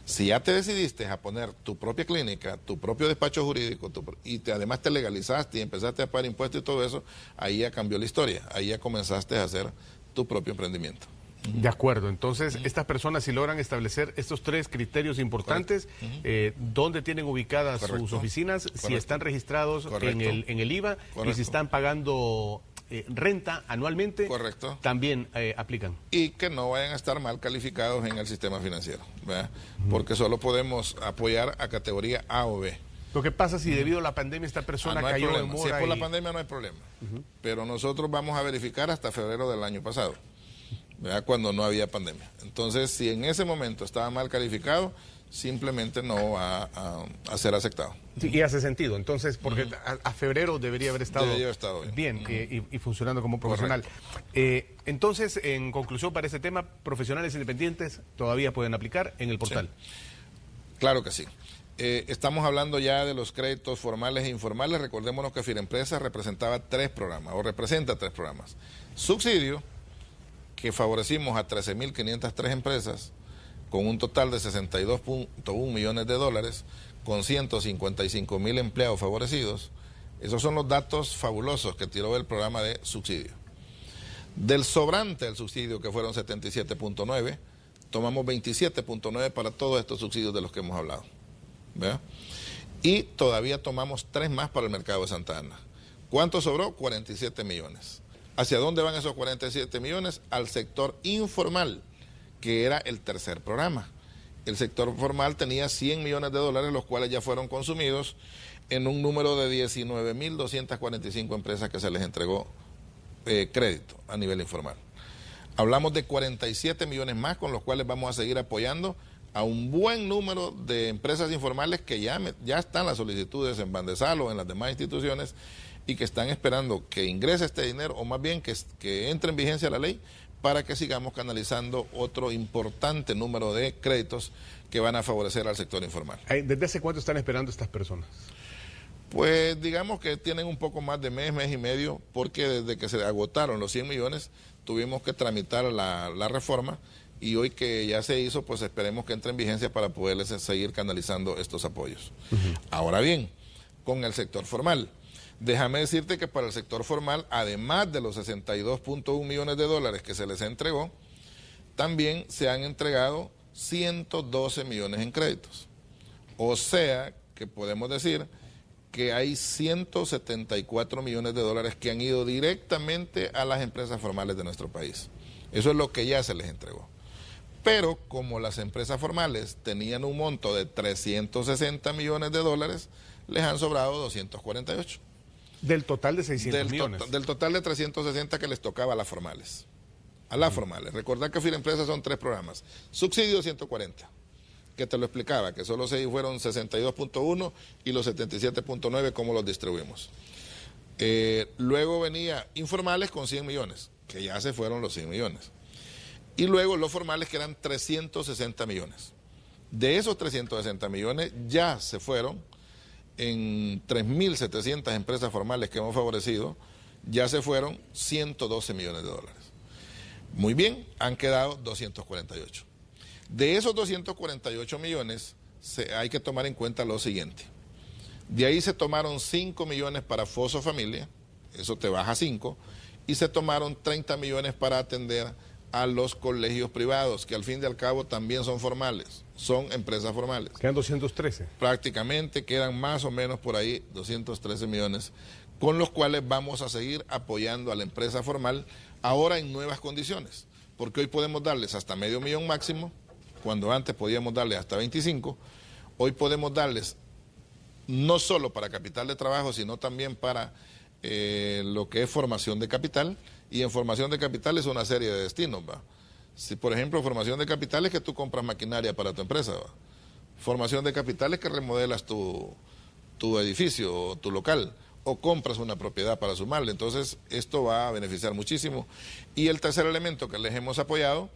Si ya te decidiste a poner tu propia clínica, tu propio despacho jurídico, además te legalizaste y empezaste a pagar impuestos y todo eso, ahí ya cambió la historia, ahí ya comenzaste a hacer tu propio emprendimiento. De acuerdo, entonces estas personas, si logran establecer estos 3 criterios importantes, ¿dónde tienen ubicadas sus oficinas? Si están registrados en el IVA y si están pagando renta anualmente, también aplican. Y que no vayan a estar mal calificados en el sistema financiero, ¿verdad? Porque solo podemos apoyar a categoría A o B. Lo que pasa si debido a la pandemia esta persona cayó en mora. Si es por la pandemia no hay problema, pero nosotros vamos a verificar hasta febrero del año pasado, ¿verdad? Cuando no había pandemia. Entonces, si en ese momento estaba mal calificado, simplemente no va a ser aceptado. Sí, y hace sentido. Entonces, porque a febrero debería haber estado bien y funcionando como profesional. Entonces, en conclusión para este tema, profesionales independientes todavía pueden aplicar en el portal. Sí. Claro que sí. Estamos hablando ya de los créditos formales e informales. Recordémonos que Firempresa representaba 3 programas, o representa 3 programas. Subsidio, que favorecimos a 13.503 empresas, con un total de 62.1 millones de dólares, con 155.000 empleados favorecidos. Esos son los datos fabulosos que tiró el programa de subsidio. Del sobrante del subsidio, que fueron 77.9, tomamos 27.9 para todos estos subsidios de los que hemos hablado, ¿verdad? Y todavía tomamos 3 más para el mercado de Santa Ana. ¿Cuánto sobró? 47 millones. ¿Hacia dónde van esos 47 millones? Al sector informal, que era el tercer programa. El sector formal tenía 100 millones de dólares, los cuales ya fueron consumidos en un número de 19.245 empresas que se les entregó crédito a nivel informal. Hablamos de 47 millones más, con los cuales vamos a seguir apoyando a un buen número de empresas informales que ya están las solicitudes en Bandesal o en las demás instituciones y que están esperando que ingrese este dinero, o más bien que entre en vigencia la ley, para que sigamos canalizando otro importante número de créditos que van a favorecer al sector informal. ¿Desde hace cuánto están esperando estas personas? Pues digamos que tienen un poco más de mes y medio, porque desde que se agotaron los 100 millones tuvimos que tramitar la reforma, y hoy que ya se hizo, pues esperemos que entre en vigencia para poderles seguir canalizando estos apoyos. Ahora bien, con el sector formal, déjame decirte que para el sector formal, además de los 62.1 millones de dólares que se les entregó, también se han entregado 112 millones en créditos. O sea que podemos decir que hay 174 millones de dólares que han ido directamente a las empresas formales de nuestro país. Eso es lo que ya se les entregó. Pero como las empresas formales tenían un monto de 360 millones de dólares, les han sobrado 248. Del total de 600 millones. Del total de 360 que les tocaba a las formales. A las formales. Recordad que Firempresa son 3 programas. Subsidio 140, que te lo explicaba, que solo se fueron 62.1 y los 77.9 cómo los distribuimos. Luego venía informales con 100 millones, que ya se fueron los 100 millones. Y luego los formales, que eran 360 millones. De esos 360 millones ya se fueron en 3.700 empresas formales que hemos favorecido, ya se fueron 112 millones de dólares. Muy bien, han quedado 248. De esos 248 millones hay que tomar en cuenta lo siguiente. De ahí se tomaron 5 millones para Foso Familia, eso te baja 5, y se tomaron 30 millones para atender a los colegios privados, que al fin y al cabo también son formales, son empresas formales. Quedan 213. Prácticamente quedan más o menos por ahí 213 millones, con los cuales vamos a seguir apoyando a la empresa formal, ahora en nuevas condiciones, porque hoy podemos darles hasta $500,000 máximo, cuando antes podíamos darles hasta 25, hoy podemos darles no solo para capital de trabajo, sino también para lo que es formación de capital, y en formación de capital es una serie de destinos, ¿va? Si, por ejemplo, formación de capital es que tú compras maquinaria para tu empresa, ¿va? Formación de capital es que remodelas tu edificio o tu local, o compras una propiedad para sumarle. Entonces, esto va a beneficiar muchísimo. Y el tercer elemento que les hemos apoyado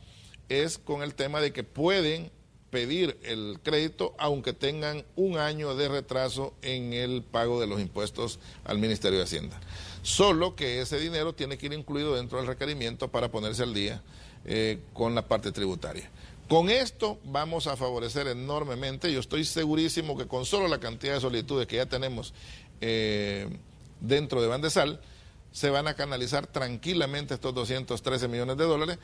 es con el tema de que pueden pedir el crédito aunque tengan un año de retraso en el pago de los impuestos al Ministerio de Hacienda. Solo que ese dinero tiene que ir incluido dentro del requerimiento para ponerse al día con la parte tributaria. Con esto vamos a favorecer enormemente. Yo estoy segurísimo que con solo la cantidad de solicitudes que ya tenemos dentro de Bandesal, se van a canalizar tranquilamente estos 213 millones de dólares.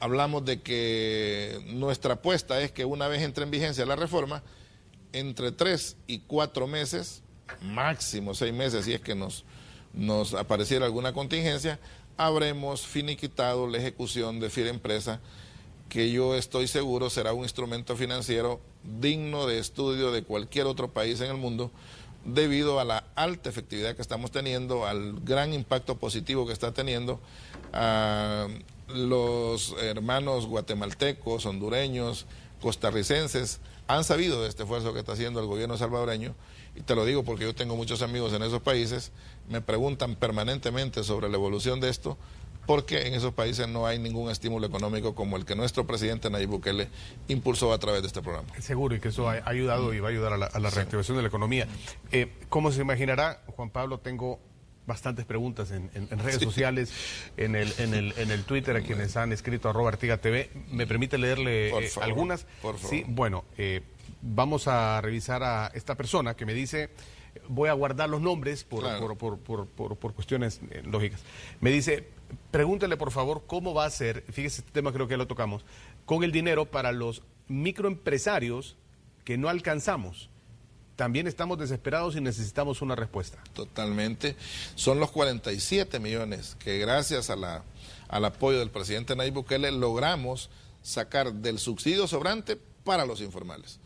Hablamos de que nuestra apuesta es que una vez entre en vigencia la reforma, entre 3 y 4 meses, máximo 6 meses, si es que nos apareciera alguna contingencia, habremos finiquitado la ejecución de Firempresa, que yo estoy seguro será un instrumento financiero digno de estudio de cualquier otro país en el mundo, debido a la alta efectividad que estamos teniendo, al gran impacto positivo que está teniendo a los hermanos guatemaltecos, hondureños, costarricenses, han sabido de este esfuerzo que está haciendo el gobierno salvadoreño, y te lo digo porque yo tengo muchos amigos en esos países, me preguntan permanentemente sobre la evolución de esto, porque en esos países no hay ningún estímulo económico como el que nuestro presidente Nayib Bukele impulsó a través de este programa. Seguro, y que eso ha ayudado y va a ayudar a la reactivación de la economía. Como se imaginará, Juan Pablo, tengo bastantes preguntas en redes sociales, en el Twitter, a quienes han escrito @ArtigaTV. ¿Me permite leerle algunas? Por favor. Sí, bueno, vamos a revisar a esta persona que me dice... Voy a guardar los nombres por cuestiones lógicas. Me dice, pregúntele por favor cómo va a ser, fíjese, este tema creo que lo tocamos, con el dinero para los microempresarios que no alcanzamos. También estamos desesperados y necesitamos una respuesta. Totalmente. Son los 47 millones que gracias al apoyo del presidente Nayib Bukele logramos sacar del subsidio sobrante para los informales.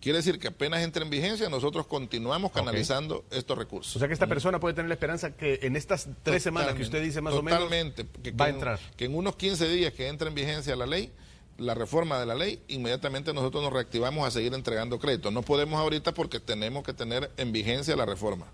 Quiere decir que apenas entre en vigencia, nosotros continuamos canalizando estos recursos. O sea que esta persona puede tener la esperanza que en estas 3 semanas que usted dice más o menos, va a entrar. Que en unos 15 días que entre en vigencia la ley, la reforma de la ley, inmediatamente nosotros nos reactivamos a seguir entregando crédito. No podemos ahorita porque tenemos que tener en vigencia la reforma.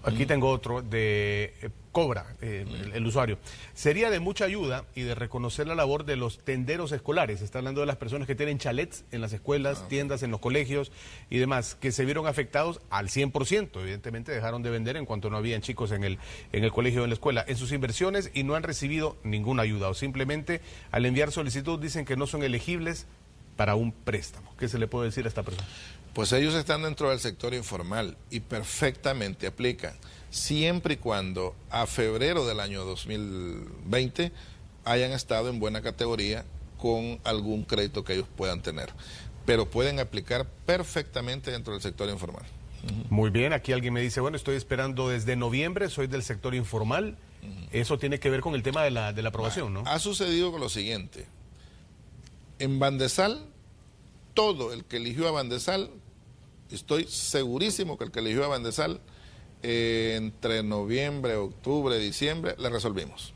Aquí tengo otro de Cobra, el usuario. Sería de mucha ayuda y de reconocer la labor de los tenderos escolares. Está hablando de las personas que tienen chalets en las escuelas, tiendas en los colegios y demás, que se vieron afectados al 100%. Evidentemente dejaron de vender en cuanto no habían chicos en el colegio o en la escuela, en sus inversiones, y no han recibido ninguna ayuda. O simplemente al enviar solicitud dicen que no son elegibles para un préstamo. ¿Qué se le puede decir a esta persona? Pues ellos están dentro del sector informal y perfectamente aplican, siempre y cuando a febrero del año 2020 hayan estado en buena categoría con algún crédito que ellos puedan tener. Pero pueden aplicar perfectamente dentro del sector informal. Muy bien, aquí alguien me dice, bueno, estoy esperando desde noviembre, soy del sector informal. Eso tiene que ver con el tema de la aprobación, ¿no? Ha sucedido con lo siguiente. En Bandesal, todo el que eligió a Bandesal, estoy segurísimo que el que eligió a Bandesal, entre noviembre, octubre, diciembre, le resolvimos.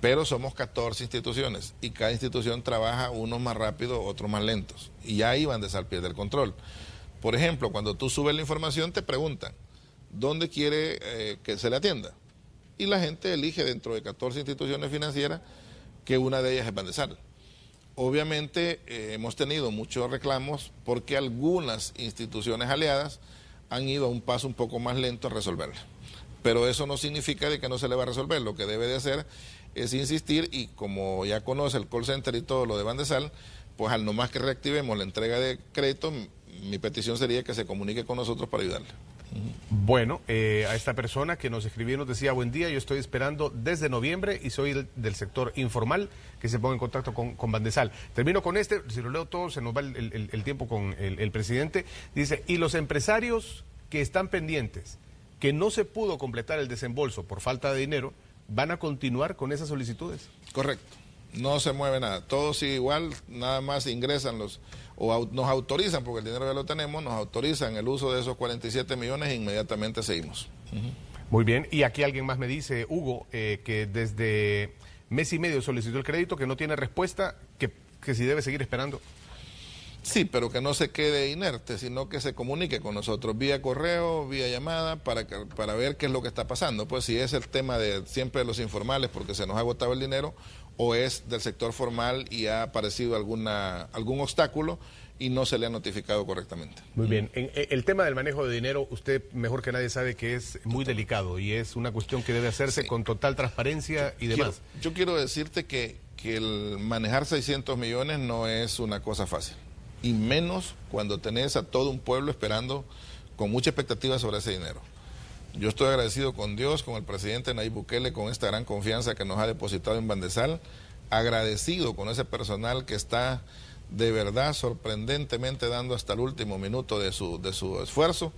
Pero somos 14 instituciones y cada institución trabaja unos más rápido, otros más lentos. Y ahí Bandesal pierde el control. Por ejemplo, cuando tú subes la información te preguntan, ¿dónde quiere que se le atienda? Y la gente elige dentro de 14 instituciones financieras que una de ellas es Bandesal. Obviamente hemos tenido muchos reclamos porque algunas instituciones aliadas han ido a un paso un poco más lento a resolverla. Pero eso no significa de que no se le va a resolver. Lo que debe de hacer es insistir, y como ya conoce el call center y todo lo de Bandesal, pues al nomás que reactivemos la entrega de crédito, mi petición sería que se comunique con nosotros para ayudarle. Bueno, a esta persona que nos escribió nos decía, buen día, yo estoy esperando desde noviembre y soy del sector informal, que se ponga en contacto con Bandesal. Termino con este, si lo leo todo se nos va el tiempo con el presidente. Dice, y los empresarios que están pendientes, que no se pudo completar el desembolso por falta de dinero, ¿van a continuar con esas solicitudes? Correcto, no se mueve nada, todos sigue igual, nada más ingresan nos autorizan, porque el dinero ya lo tenemos, nos autorizan el uso de esos 47 millones e inmediatamente seguimos. Muy bien, y aquí alguien más me dice, Hugo, que desde mes y medio solicitó el crédito, que no tiene respuesta, que si debe seguir esperando. Sí, pero que no se quede inerte, sino que se comunique con nosotros vía correo, vía llamada, para ver qué es lo que está pasando. Pues si es el tema de siempre de los informales porque se nos ha agotado el dinero, o es del sector formal y ha aparecido algún obstáculo y no se le ha notificado correctamente. Muy bien. El tema del manejo de dinero, usted mejor que nadie sabe que es muy delicado y es una cuestión que debe hacerse con total transparencia y demás. Yo quiero decirte que que el manejar 600 millones no es una cosa fácil, y menos cuando tenés a todo un pueblo esperando con mucha expectativa sobre ese dinero. Yo estoy agradecido con Dios, con el presidente Nayib Bukele, con esta gran confianza que nos ha depositado en Bandesal, agradecido con ese personal que está de verdad sorprendentemente dando hasta el último minuto de su esfuerzo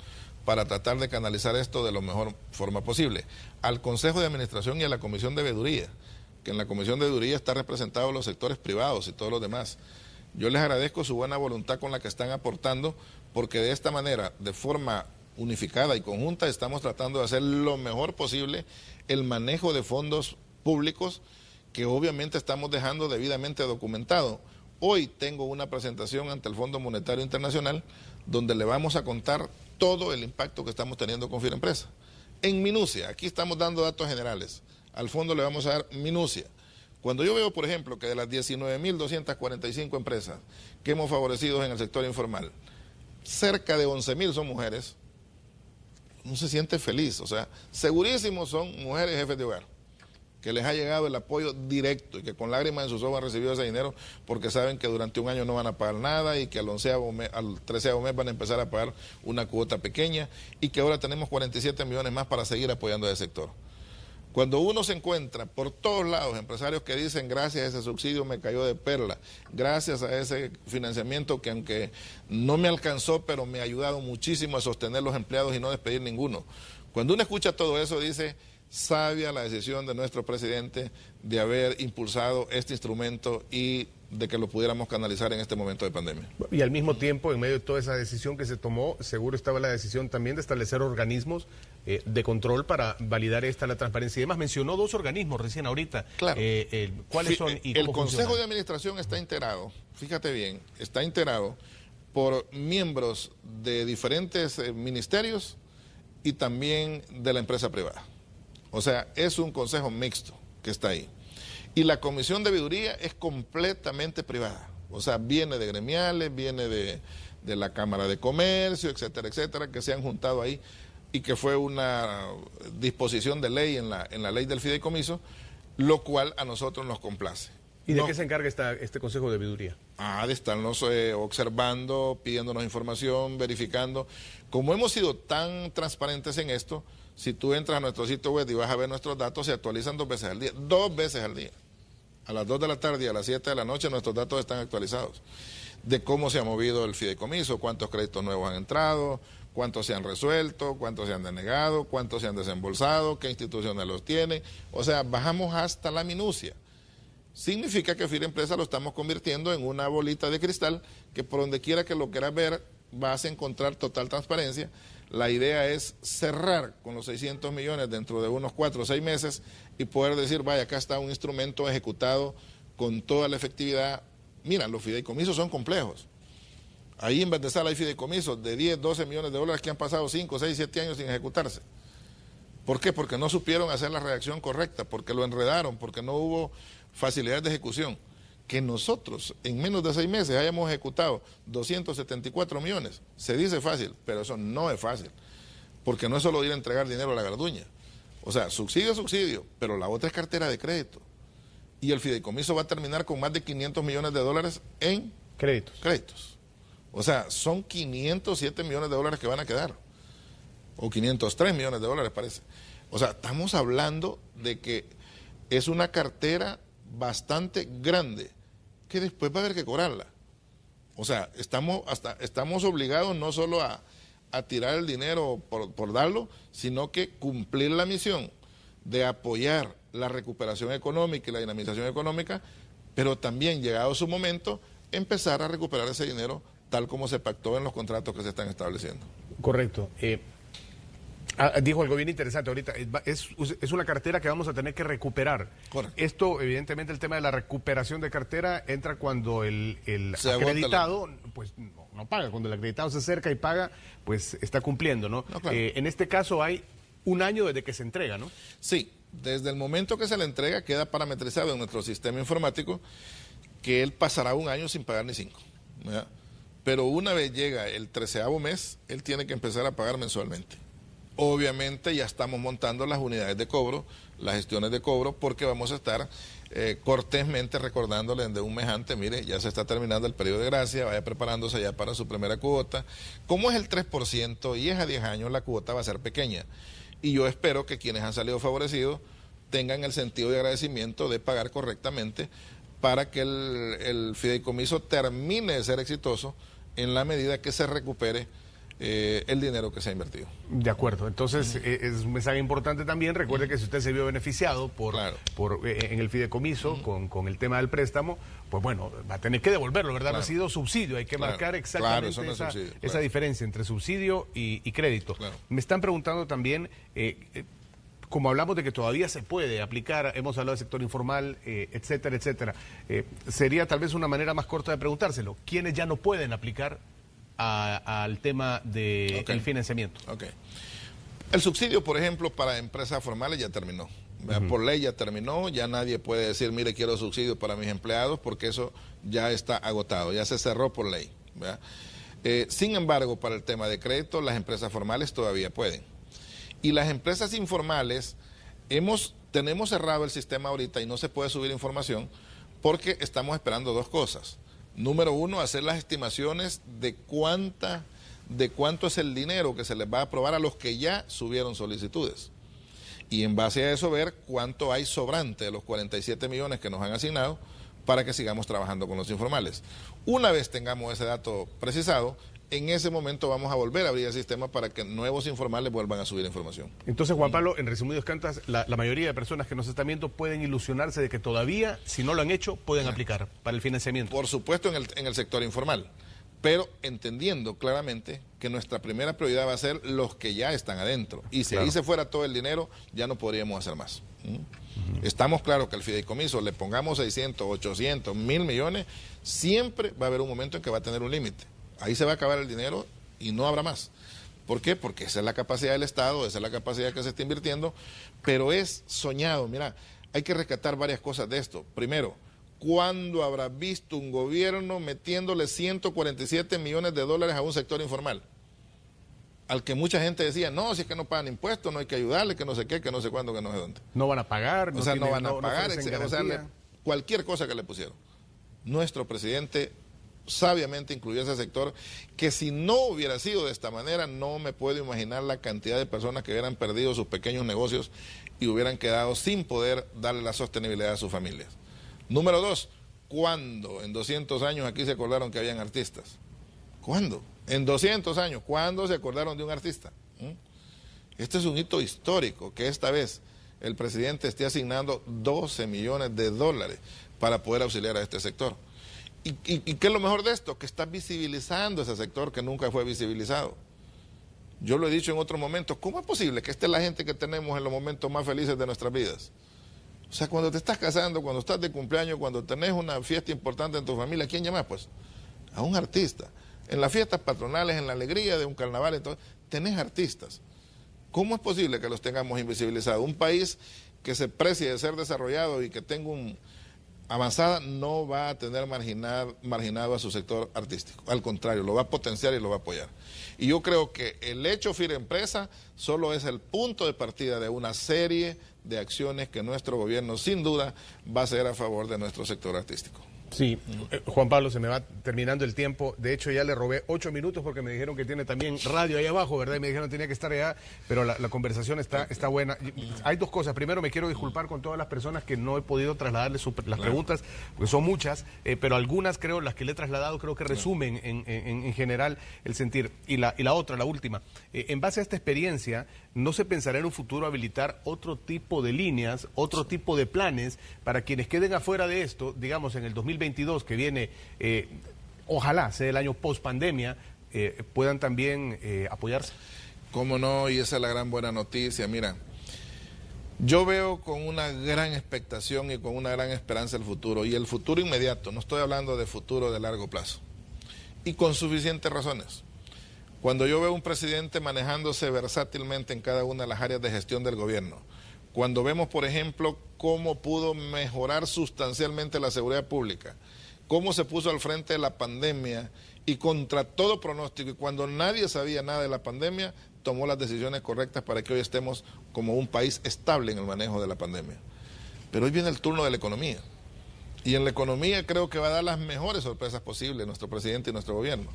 para tratar de canalizar esto de la mejor forma posible. Al Consejo de Administración y a la Comisión de Veeduría, que en la Comisión de Veeduría está representados los sectores privados y todos los demás. Yo les agradezco su buena voluntad con la que están aportando, porque de esta manera, de forma unificada y conjunta, estamos tratando de hacer lo mejor posible el manejo de fondos públicos que obviamente estamos dejando debidamente documentado. Hoy tengo una presentación ante el Fondo Monetario Internacional donde le vamos a contar todo el impacto que estamos teniendo con Finempresa. En minucia, aquí estamos dando datos generales, al fondo le vamos a dar minucia. Cuando yo veo, por ejemplo, que de las 19.245 empresas que hemos favorecido en el sector informal, cerca de 11.000 son mujeres, uno se siente feliz. O sea, segurísimo son mujeres jefes de hogar, que les ha llegado el apoyo directo y que con lágrimas en sus ojos han recibido ese dinero porque saben que durante un año no van a pagar nada y que al 13º mes van a empezar a pagar una cuota pequeña, y que ahora tenemos 47 millones más para seguir apoyando a ese sector. Cuando uno se encuentra por todos lados empresarios que dicen gracias a ese subsidio me cayó de perla, gracias a ese financiamiento que aunque no me alcanzó, pero me ha ayudado muchísimo a sostener los empleados y no despedir ninguno. Cuando uno escucha todo eso dice, sabia la decisión de nuestro presidente de haber impulsado este instrumento y de que lo pudiéramos canalizar en este momento de pandemia. Y al mismo tiempo, en medio de toda esa decisión que se tomó, seguro estaba la decisión también de establecer organismos de control para validar la transparencia y demás. Mencionó 2 organismos recién ahorita. Claro. ¿Cuáles son y el cómo Consejo funcionan? de Administración está integrado, fíjate bien, está integrado por miembros de diferentes ministerios y también de la empresa privada. O sea, es un consejo mixto que está ahí. Y la Comisión de Veeduría es completamente privada. O sea, viene de gremiales, viene de la Cámara de Comercio, etcétera, etcétera, que se han juntado ahí y que fue una disposición de ley en la ley del fideicomiso, lo cual a nosotros nos complace. ¿Y de qué se encarga este Consejo de Veeduría? De estarnos observando, pidiéndonos información, verificando. Como hemos sido tan transparentes en esto, si tú entras a nuestro sitio web y vas a ver nuestros datos, se actualizan 2 veces al día. 2 veces al día. A las 2 de la tarde y a las 7 de la noche nuestros datos están actualizados. De cómo se ha movido el fideicomiso, cuántos créditos nuevos han entrado, cuántos se han resuelto, cuántos se han denegado, cuántos se han desembolsado, qué instituciones los tienen. O sea, bajamos hasta la minucia. Significa que Finempresa lo estamos convirtiendo en una bolita de cristal que por donde quiera que lo quieras ver vas a encontrar total transparencia. La idea es cerrar con los 600 millones dentro de unos 4 o 6 meses y poder decir, vaya, acá está un instrumento ejecutado con toda la efectividad. Mira, los fideicomisos son complejos. Ahí en Bandesal hay fideicomisos de 10, 12 millones de dólares que han pasado 5, 6, 7 años sin ejecutarse. ¿Por qué? Porque no supieron hacer la redacción correcta, porque lo enredaron, porque no hubo facilidad de ejecución. Que nosotros en menos de 6 meses hayamos ejecutado 274 millones, se dice fácil, pero eso no es fácil, porque no es solo ir a entregar dinero a la garduña. O sea, subsidio es subsidio, pero la otra es cartera de crédito. Y el fideicomiso va a terminar con más de 500 millones de dólares en créditos. O sea, son 507 millones de dólares que van a quedar, o 503 millones de dólares parece. O sea, estamos hablando de que es una cartera bastante grande, que después va a haber que cobrarla. O sea, estamos obligados no solo a tirar el dinero por darlo, sino que cumplir la misión de apoyar la recuperación económica y la dinamización económica, pero también, llegado su momento, empezar a recuperar ese dinero tal como se pactó en los contratos que se están estableciendo. Correcto. Dijo algo bien interesante ahorita, es una cartera que vamos a tener que recuperar. Correcto. Esto, evidentemente, el tema de la recuperación de cartera entra cuando el acreditado pues no paga. Cuando el acreditado se acerca y paga, pues está cumpliendo, ¿no? No, claro. En este caso hay 1 año desde que se entrega, ¿no? Sí, desde el momento que se le entrega queda parametrizado en nuestro sistema informático que él pasará 1 año sin pagar ni 5, ¿verdad? Pero una vez llega el 13º mes, él tiene que empezar a pagar mensualmente. Obviamente ya estamos montando las unidades de cobro, las gestiones de cobro, porque vamos a estar cortésmente recordándoles de un mes antes, mire, ya se está terminando el periodo de gracia, vaya preparándose ya para su primera cuota. Como es el 3% y es a 10 años, la cuota va a ser pequeña. Y yo espero que quienes han salido favorecidos tengan el sentido de agradecimiento de pagar correctamente para que el fideicomiso termine de ser exitoso en la medida que se recupere el dinero que se ha invertido. De acuerdo, entonces es un mensaje importante también. Recuerde que si usted se vio beneficiado en el fideicomiso con el tema del préstamo, pues bueno, va a tener que devolverlo, ¿verdad? No ha sido subsidio, hay que marcar exactamente esa diferencia entre subsidio y crédito. Me están preguntando también, como hablamos de que todavía se puede aplicar, hemos hablado del sector informal, etcétera, etcétera, sería tal vez una manera más corta de preguntárselo. ¿Quiénes ya no pueden aplicar al tema del financiamiento? El subsidio, por ejemplo, para empresas formales ya terminó. Por ley ya terminó, ya nadie puede decir, mire, quiero subsidio para mis empleados, porque eso ya está agotado, ya se cerró por ley. Sin embargo, para el tema de crédito, las empresas formales todavía pueden. Y las empresas informales, tenemos cerrado el sistema ahorita y no se puede subir información porque estamos esperando dos cosas. Número uno, hacer las estimaciones de cuánto es el dinero que se les va a aprobar a los que ya subieron solicitudes. Y en base a eso ver cuánto hay sobrante de los 47 millones que nos han asignado para que sigamos trabajando con los informales. Una vez tengamos ese dato precisado, en ese momento vamos a volver a abrir el sistema para que nuevos informales vuelvan a subir información. Entonces, Juan Pablo, en resumidos cuentas, la mayoría de personas que nos están viendo pueden ilusionarse de que todavía, si no lo han hecho, pueden aplicar para el financiamiento. Por supuesto en el sector informal, pero entendiendo claramente que nuestra primera prioridad va a ser los que ya están adentro. Y si ahí se fuera todo el dinero, ya no podríamos hacer más. Estamos claros que al fideicomiso le pongamos 600, 800, 1.000 millones, siempre va a haber un momento en que va a tener un límite. Ahí se va a acabar el dinero y no habrá más. ¿Por qué? Porque esa es la capacidad del Estado, esa es la capacidad que se está invirtiendo, pero es soñado. Mira, hay que rescatar varias cosas de esto. Primero, ¿cuándo habrá visto un gobierno metiéndole 147 millones de dólares a un sector informal? Al que mucha gente decía, no, si es que no pagan impuestos, no hay que ayudarle, que no sé qué, que no sé cuándo, que no sé dónde. No van a pagar. No van a pagar, cualquier cosa que le pusieron. Nuestro presidente sabiamente incluyó ese sector, que si no hubiera sido de esta manera, no me puedo imaginar la cantidad de personas que hubieran perdido sus pequeños negocios y hubieran quedado sin poder darle la sostenibilidad a sus familias. Número dos, ¿cuándo en 200 años aquí se acordaron que habían artistas? ¿Cuándo? En 200 años, ¿cuándo se acordaron de un artista? Este es un hito histórico, que esta vez el presidente esté asignando 12 millones de dólares para poder auxiliar a este sector. ¿Y qué es lo mejor de esto? Que está visibilizando ese sector que nunca fue visibilizado. Yo lo he dicho en otros momentos, ¿cómo es posible que esta es la gente que tenemos en los momentos más felices de nuestras vidas? O sea, cuando te estás casando, cuando estás de cumpleaños, cuando tenés una fiesta importante en tu familia, ¿a quién llamas? Pues a un artista. En las fiestas patronales, en la alegría de un carnaval, entonces, tenés artistas. ¿Cómo es posible que los tengamos invisibilizados? Un país que se precie de ser desarrollado y que tenga avanzada no va a tener marginado a su sector artístico. Al contrario, lo va a potenciar y lo va a apoyar. Y yo creo que el hecho FIREmpresa solo es el punto de partida de una serie de acciones que nuestro gobierno sin duda va a hacer a favor de nuestro sector artístico. Sí, Juan Pablo, se me va terminando el tiempo. De hecho, ya le robé 8 minutos porque me dijeron que tiene también radio ahí abajo, ¿verdad? Y me dijeron que tenía que estar allá, pero la conversación está buena. Hay dos cosas. Primero, me quiero disculpar con todas las personas que no he podido trasladarles las preguntas, porque son muchas, pero algunas creo, las que le he trasladado, creo que resumen en general el sentir. Y la otra, la última. En base a esta experiencia, ¿no se pensará en un futuro habilitar otro tipo de líneas, otro tipo de planes para quienes queden afuera de esto, digamos, en el 2022 que viene, ojalá sea el año post pandemia, puedan también apoyarse? Cómo no, y esa es la gran buena noticia. Mira, yo veo con una gran expectación y con una gran esperanza el futuro, y el futuro inmediato, no estoy hablando de futuro de largo plazo, y con suficientes razones. Cuando yo veo un presidente manejándose versátilmente en cada una de las áreas de gestión del gobierno, cuando vemos, por ejemplo, cómo pudo mejorar sustancialmente la seguridad pública, cómo se puso al frente de la pandemia y contra todo pronóstico, y cuando nadie sabía nada de la pandemia, tomó las decisiones correctas para que hoy estemos como un país estable en el manejo de la pandemia. Pero hoy viene el turno de la economía. Y en la economía creo que va a dar las mejores sorpresas posibles nuestro presidente y nuestro gobierno.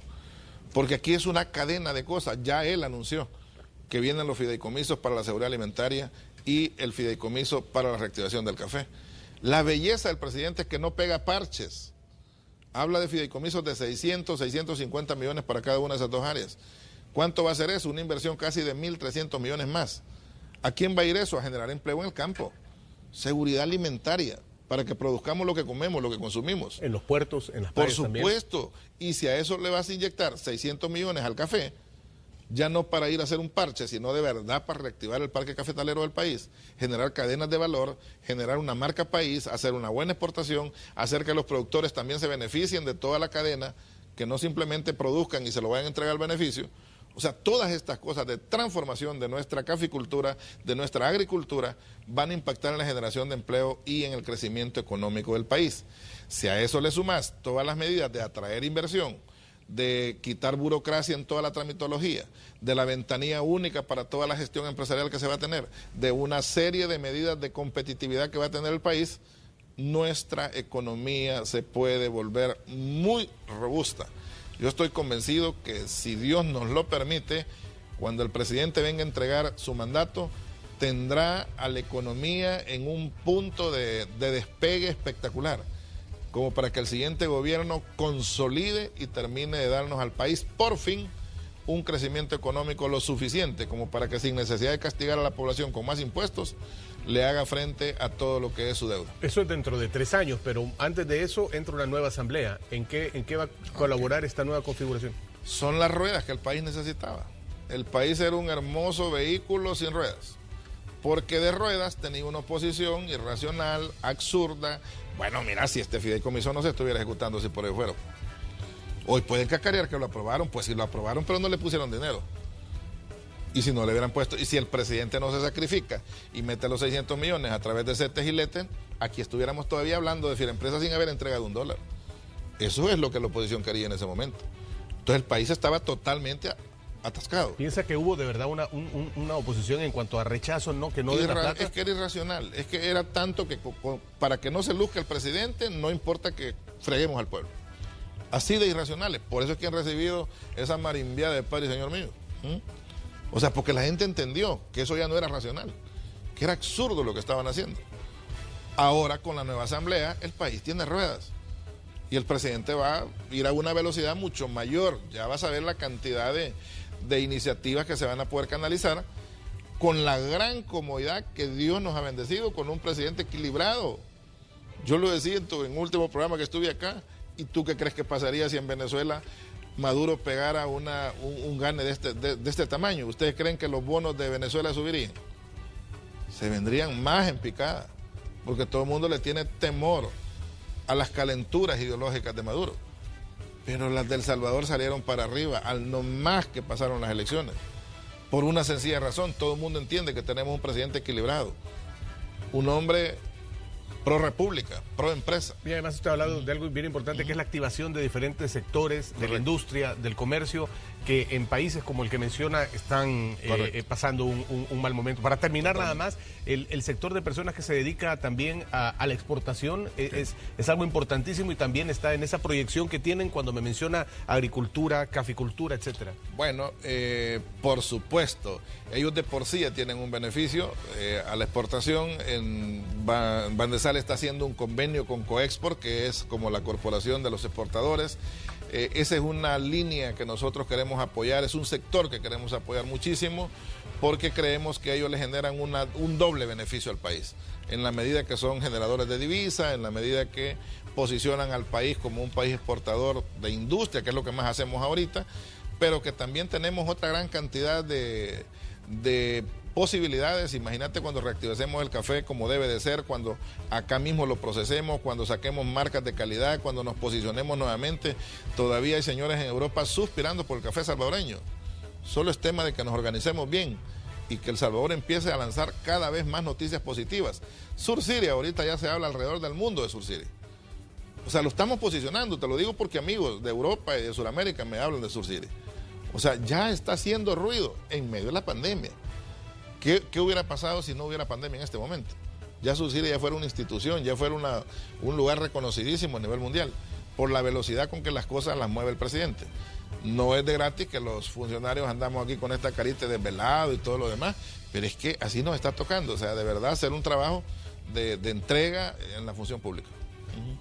Porque aquí es una cadena de cosas. Ya él anunció que vienen los fideicomisos para la seguridad alimentaria y el fideicomiso para la reactivación del café. La belleza del presidente es que no pega parches. Habla de fideicomisos de 600, 650 millones para cada una de esas dos áreas. ¿Cuánto va a ser eso? Una inversión casi de 1.300 millones más. ¿A quién va a ir eso? A generar empleo en el campo. Seguridad alimentaria, para que produzcamos lo que comemos, lo que consumimos. En los puertos, en las playas también. Por supuesto. Y si a eso le vas a inyectar 600 millones al café, ya no para ir a hacer un parche, sino de verdad para reactivar el parque cafetalero del país, generar cadenas de valor, generar una marca país, hacer una buena exportación, hacer que los productores también se beneficien de toda la cadena, que no simplemente produzcan y se lo vayan a entregar al beneficio. O sea, todas estas cosas de transformación de nuestra caficultura, de nuestra agricultura, van a impactar en la generación de empleo y en el crecimiento económico del país. Si a eso le sumas todas las medidas de atraer inversión, de quitar burocracia en toda la tramitología, de la ventanilla única para toda la gestión empresarial que se va a tener, de una serie de medidas de competitividad que va a tener el país, nuestra economía se puede volver muy robusta. Yo estoy convencido que si Dios nos lo permite, cuando el presidente venga a entregar su mandato, tendrá a la economía en un punto de despegue espectacular, como para que el siguiente gobierno consolide y termine de darnos al país, por fin, un crecimiento económico lo suficiente como para que sin necesidad de castigar a la población con más impuestos, le haga frente a todo lo que es su deuda. Eso es dentro de 3 años, pero antes de eso entra una nueva asamblea. ¿En qué va a colaborar esta nueva configuración? Son las ruedas que el país necesitaba. El país era un hermoso vehículo sin ruedas, porque de ruedas tenía una oposición irracional, absurda. Bueno, mira, si este fideicomiso no se estuviera ejecutando si por ahí fuera. Hoy pueden cacarear que lo aprobaron, pues si lo aprobaron, pero no le pusieron dinero. Y si no le hubieran puesto, y si el presidente no se sacrifica y mete los 600 millones a través de CETES y LETES, aquí estuviéramos todavía hablando de Firenpresa sin haber entregado $1. Eso es lo que la oposición quería en ese momento. Entonces el país estaba totalmente atascado. ¿Piensa que hubo de verdad una oposición en cuanto a rechazo, no, que no de la plata? Es que era irracional, es que era tanto que para que no se luzca el presidente, no importa que freguemos al pueblo. Así de irracionales. Por eso es que han recibido esa marimbiada de Padre y Señor mío. O sea, porque la gente entendió que eso ya no era racional, que era absurdo lo que estaban haciendo. Ahora, con la nueva asamblea, el país tiene ruedas. Y el presidente va a ir a una velocidad mucho mayor. Ya va a saber la cantidad de iniciativas que se van a poder canalizar con la gran comodidad que Dios nos ha bendecido con un presidente equilibrado. Yo lo decía en un último programa que estuve acá. ¿Y tú qué crees que pasaría si en Venezuela Maduro pegara un gane de este tamaño? ¿Ustedes creen que los bonos de Venezuela subirían? Se vendrían más en picada, porque todo el mundo le tiene temor a las calenturas ideológicas de Maduro. Pero las del Salvador salieron para arriba, al no más que pasaron las elecciones. Por una sencilla razón, todo el mundo entiende que tenemos un presidente equilibrado, un hombre pro república, pro empresa. Y además usted ha hablado de algo bien importante, que es la activación de diferentes sectores de la industria, del comercio, que en países como el que menciona están pasando un mal momento. Para terminar nada más, el sector de personas que se dedica también a la exportación es algo importantísimo y también está en esa proyección que tienen cuando me menciona agricultura, caficultura, etcétera. Bueno, por supuesto, ellos de por sí ya tienen un beneficio a la exportación. Bandesal está haciendo un convenio con Coexport, que es como la corporación de los exportadores. Esa es una línea que nosotros queremos apoyar, es un sector que queremos apoyar muchísimo, porque creemos que ellos le generan un doble beneficio al país, en la medida que son generadores de divisa, en la medida que posicionan al país como un país exportador de industria, que es lo que más hacemos ahorita, pero que también tenemos otra gran cantidad de posibilidades. Imagínate cuando reactivemos el café como debe de ser, cuando acá mismo lo procesemos, cuando saquemos marcas de calidad, cuando nos posicionemos nuevamente. Todavía hay señores en Europa suspirando por el café salvadoreño. Solo es tema de que nos organicemos bien y que El Salvador empiece a lanzar cada vez más noticias positivas. Surciri, ahorita ya se habla alrededor del mundo de Surciri. O sea, lo estamos posicionando, te lo digo porque amigos de Europa y de Sudamérica me hablan de Surciri. O sea, ya está haciendo ruido en medio de la pandemia. ¿Qué hubiera pasado si no hubiera pandemia en este momento? Ya Subsidia ya fuera una institución, ya fuera un lugar reconocidísimo a nivel mundial, por la velocidad con que las cosas las mueve el presidente. No es de gratis que los funcionarios andamos aquí con esta carita de desvelado y todo lo demás, pero es que así nos está tocando, o sea, de verdad hacer un trabajo de entrega en la función pública.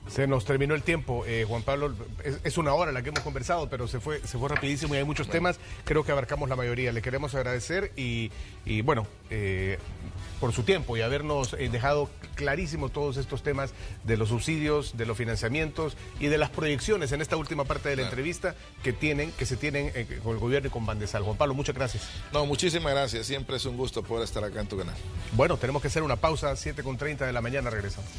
Se nos terminó el tiempo, Juan Pablo, es una hora la que hemos conversado, pero se fue rapidísimo y hay muchos temas, creo que abarcamos la mayoría. Le queremos agradecer y bueno, por su tiempo y habernos dejado clarísimos todos estos temas de los subsidios, de los financiamientos y de las proyecciones en esta última parte de la entrevista que se tienen con el gobierno y con Bandesal. Juan Pablo, muchas gracias. No, muchísimas gracias, siempre es un gusto poder estar acá en tu canal. Bueno, tenemos que hacer una pausa, 7:30 de la mañana, regresamos.